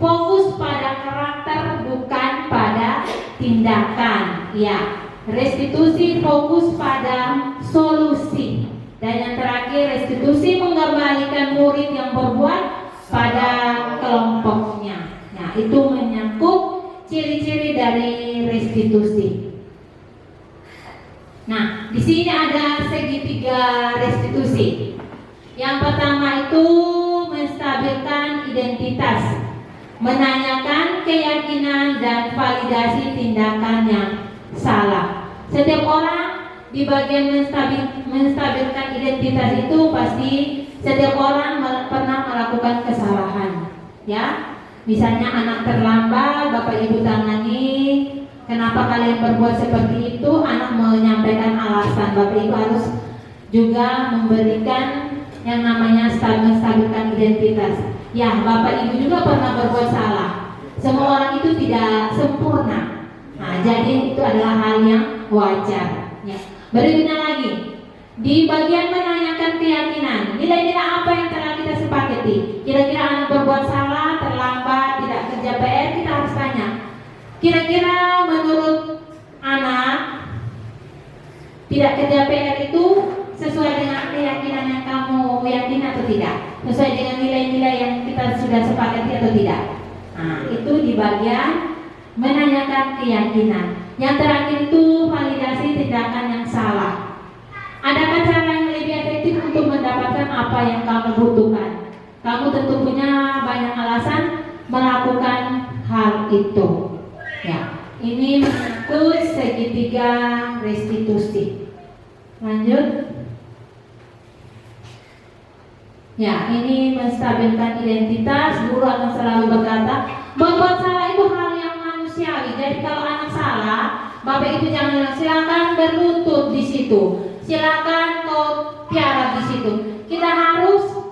fokus pada karakter bukan pada tindakan. Ya, restitusi fokus pada solusi. Dan yang terakhir, restitusi mengembalikan murid yang berbuat pada kelompoknya. Nah, itu menyangkut ciri-ciri dari restitusi. Nah, di sini ada segitiga restitusi. Yang pertama itu menstabilkan identitas, menanyakan keyakinan dan validasi tindakan yang salah. Setiap orang di bagian menstabilkan identitas itu pasti setiap orang pernah melakukan kesalahan. Ya, misalnya anak terlambat, Bapak Ibu tangani. Kenapa kalian berbuat seperti itu? Anak menyampaikan alasan. Bapak Ibu harus juga memberikan yang namanya menstabilkan identitas. Ya, Bapak Ibu juga pernah berbuat salah. Semua orang itu tidak sempurna. Nah, jadi itu adalah hal yang wajar. Ya. Berikutnya lagi, di bagian menanyakan keyakinan, nilai-nilai apa yang telah kita sepakati. Kira-kira anak berbuat salah, terlambat, tidak kerja PR, kita harus tanya. Kira-kira menurut anak tidak kerja PR itu sesuai dengan keyakinan yang kamu yakini atau tidak? Sesuai dengan nilai-nilai yang kita sudah sepakati atau tidak? Nah, itu di bagian menanyakan keyakinan. Yang terakhir itu validasi tindakan yang salah. Adakah cara yang lebih efektif untuk mendapatkan apa yang kamu butuhkan? Kamu tentu punya banyak alasan melakukan hal itu. Ya, ini menyangkut segitiga restitusi. Lanjut. Ya, ini menstabilkan identitas. Guru akan selalu berkata, membuat salah itu hal yang manusiawi. Jadi kalau anak salah, Bapak Ibu jangan bilang silakan berlutut di situ, silakan kau tiarap di situ. Kita harus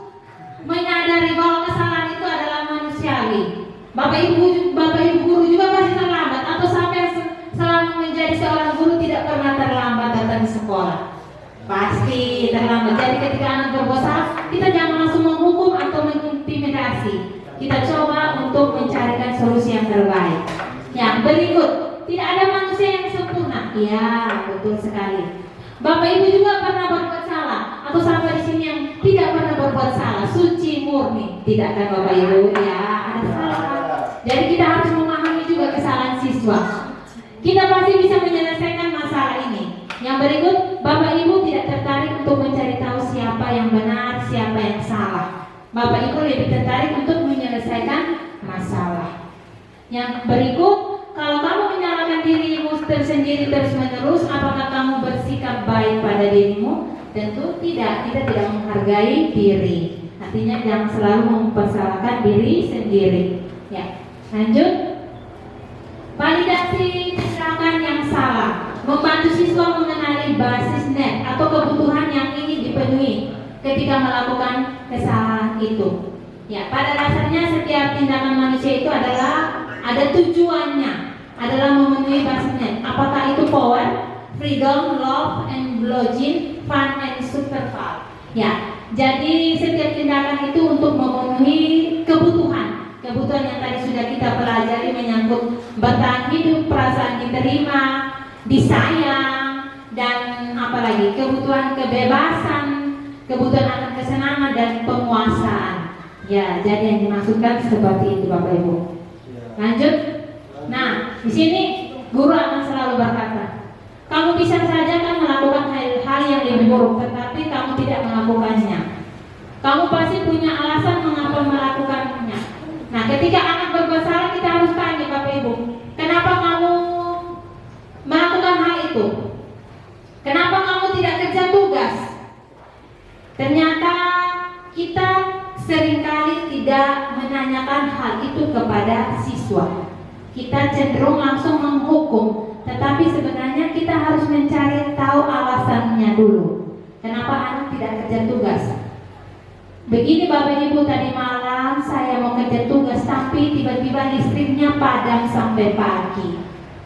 menyadari bahwa kesalahan itu adalah manusiawi. Bapak Ibu guru juga pasti terlambat, atau sampai selama menjadi seorang guru tidak pernah terlambat datang ke sekolah. Pasti terlambat. Jadi ketika anak berbuat salah, kita jangan langsung menghukum atau mengintimidasi. Kita coba untuk mencarikan solusi yang terbaik. Yang berikut, tidak ada manusia yang sempurna. Iya, betul sekali. Bapak Ibu juga pernah berbuat salah, atau sampai di sini yang tidak pernah berbuat salah, suci murni. Tidak kan Bapak Ibu? Ya, ada salah. Jadi kita harus memahami juga kesalahan siswa. Kita pasti bisa menyelesaikan masalah ini. Yang berikut, Bapak Ibu tidak tertarik untuk mencari tahu siapa yang benar, siapa yang salah. Bapak Ibu lebih tertarik untuk menyelesaikan masalah. Yang berikut, kalau kamu menyalahkan dirimu tersendiri terus-menerus, apakah kamu bersikap baik pada dirimu? Tentu tidak. Kita tidak menghargai diri. Artinya jangan selalu mempersalahkan diri sendiri. Ya, lanjut. Validasi tindakan yang salah, membantu siswa mengenali basis net atau kebutuhan yang ingin dipenuhi ketika melakukan kesalahan itu. Ya, pada dasarnya setiap tindakan manusia itu adalah ada tujuannya, adalah memenuhi basis net. Apakah itu power, freedom, love, and belonging, fun, and survival. Ya, Jadi setiap tindakan itu untuk memenuhi kebutuhan yang tadi sudah kita pelajari, menyangkut bertahan hidup, perasaan diterima, disayang, dan apalagi kebutuhan kebebasan, kebutuhan akan kesenangan dan penguasaan. Ya, jadi yang dimaksudkan seperti itu Bapak Ibu. Lanjut. Nah, di sini guru akan selalu berkata, kamu bisa saja kan melakukan hal-hal yang lebih buruk, tetapi kamu tidak melakukannya. Kamu pasti punya alasan mengapa melakukannya. Nah, ketika anak bermasalah, kita harus tanya Bapak Ibu, kenapa kamu melakukan hal itu? Kenapa kamu tidak kerja tugas? Ternyata kita seringkali tidak menanyakan hal itu kepada siswa. Kita cenderung langsung menghukum, tetapi sebenarnya kita harus mencari tahu alasannya dulu. Kenapa anak tidak kerja tugas? Begini Bapak Ibu, tadi malam saya mau kerja tugas, tapi tiba-tiba listriknya padam sampai pagi.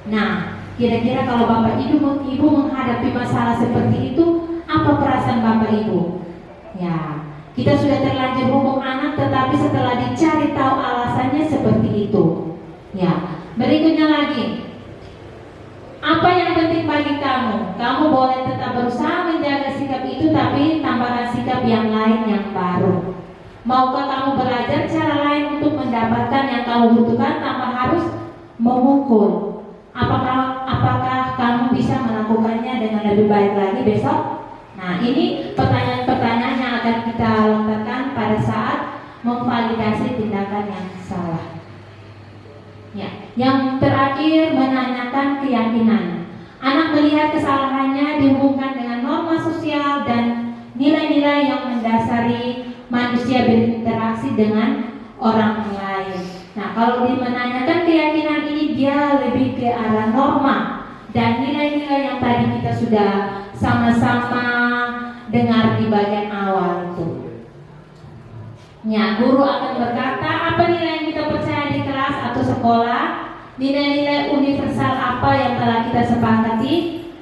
Nah, kira-kira kalau Bapak Ibu menghadapi masalah seperti itu, apa perasaan Bapak Ibu? Ya, kita sudah terlanjur hukum anak, tetapi setelah dicari tahu alasannya seperti itu. Ya, berikutnya lagi, apa yang penting bagi kamu? Kamu boleh tetap berusaha menjaga sikap itu, tapi tambahkan sikap yang lain yang baru. Maukah kamu belajar cara lain untuk mendapatkan yang kamu butuhkan tanpa harus memukul? Apakah kamu bisa melakukannya dengan lebih baik lagi besok? Nah, ini pertanyaan-pertanyaan yang akan kita lontarkan pada saat memvalidasi tindakan yang salah. Ya, yang terakhir, menanyakan keyakinan. Anak melihat kesalahannya dihubungkan dengan norma sosial dan nilai-nilai yang mendasari manusia berinteraksi dengan orang lain. Nah, kalau menanyakan keyakinan ini, dia lebih ke arah norma dan nilai-nilai yang tadi kita sudah sama-sama dengar di bagian awal itu. Ya, guru akan berkata apa nilai yang kita percaya di kelas atau sekolah, nilai-nilai universal apa yang telah kita sepakati,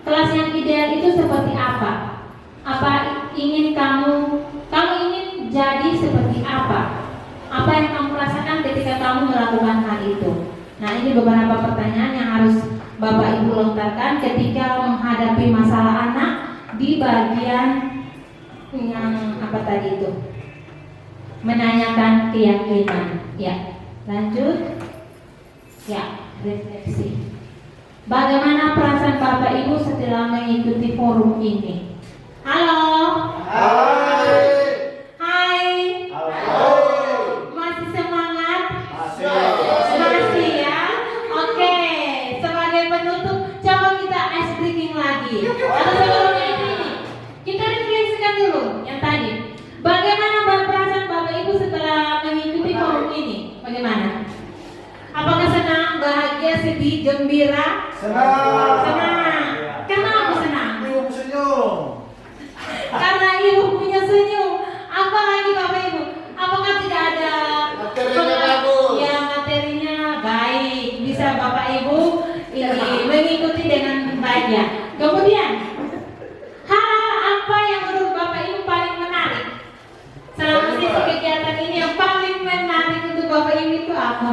kelas yang ideal itu seperti apa? Apa ingin kamu ingin jadi seperti apa? Apa yang kamu rasakan ketika kamu melakukan hal itu? Nah, ini beberapa pertanyaan yang harus Bapak Ibu lontarkan ketika menghadapi masalah anak di bagian yang apa tadi itu, menanyakan keyakinan. Ya, lanjut. Ya, refleksi. Bagaimana perasaan Bapak Ibu setelah mengikuti forum ini? Halo. Hai. Hai. Halo. Masih semangat? Masih. Masih ya. Oke. Sebagai penutup, coba kita ice breaking lagi. Atau sebelumnya ini, kita refleksikan dulu yang tadi. Bagaimana perasaan Bapak Ibu setelah mengikuti forum ini? Bagaimana? Apakah senang, bahagia, sedih, gembira? Senang. Senang. Kenapa senang? Ibu senyum. Karena ibu punya senyum. Apa lagi Bapak Ibu? Apakah tidak ada Materinya bagus. Ya, materinya baik. Bisa Bapak Ibu ini mengikuti dengan baik ya. Kemudian, hal apa yang menurut Bapak Ibu paling menarik selama sesi kegiatan ini? Yang paling menarik untuk Bapak Ibu itu apa?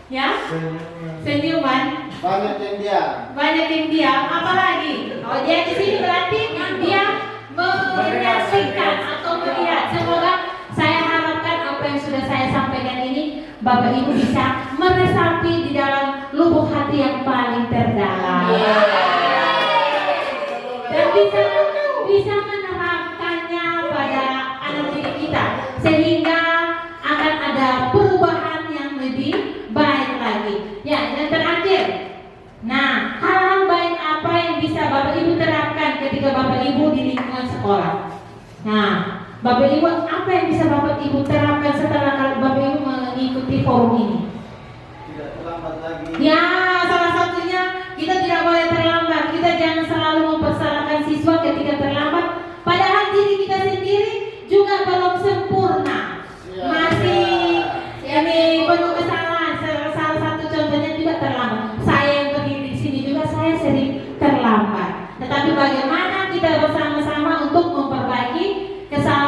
Ya? Senyuman. Banyak yang diam. Banyak yang diam. Apa lagi? Oh, dia di sini berarti dia menyaksikan atau melihat. Semoga saya harapkan apa yang sudah saya sampaikan ini Bapak Ibu bisa meresapi di dalam lubuk hati yang paling terdalam. Dan bisa menerapkannya pada anak didik kita sehingga akan ada perubahan yang lebih baik lagi. Ya, dan terakhir, nah, hal-hal baik apa yang bisa Bapak Ibu terapkan ketika Bapak Ibu di lingkungan sekolah? Nah, Bapak Ibu, apa yang bisa Bapak Ibu terapkan setelah Bapak Ibu mengikuti forum ini? Tidak terlambat lagi. Ya, salah satunya kita tidak boleh terlambat. Kita jangan selalu mempersalahkan siswa ketika terlambat. Padahal diri kita sendiri juga belum sempurna. Masih penuh kesalahan. Salah satu contohnya juga terlambat. Saya yang berdiri di sini juga saya sering terlambat. Tetapi bagaimana kita bersama-sama untuk memperbaiki kesalahan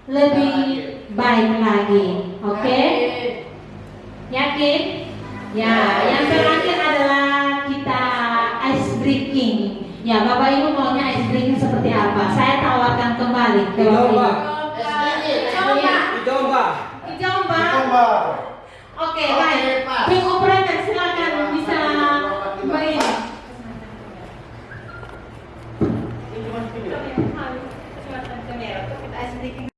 lebih baik lagi. Oke? Yakin? Ya, yang terakhir adalah kita ice breaking. Ya, Bapak Ibu maunya ice breaking seperti apa? Saya tawarkan kembali ke Bapak Ibu. Coba. Dicoba. Coba. Oke, baik. Tim operator silakan bisa beri. Kita ice breaking.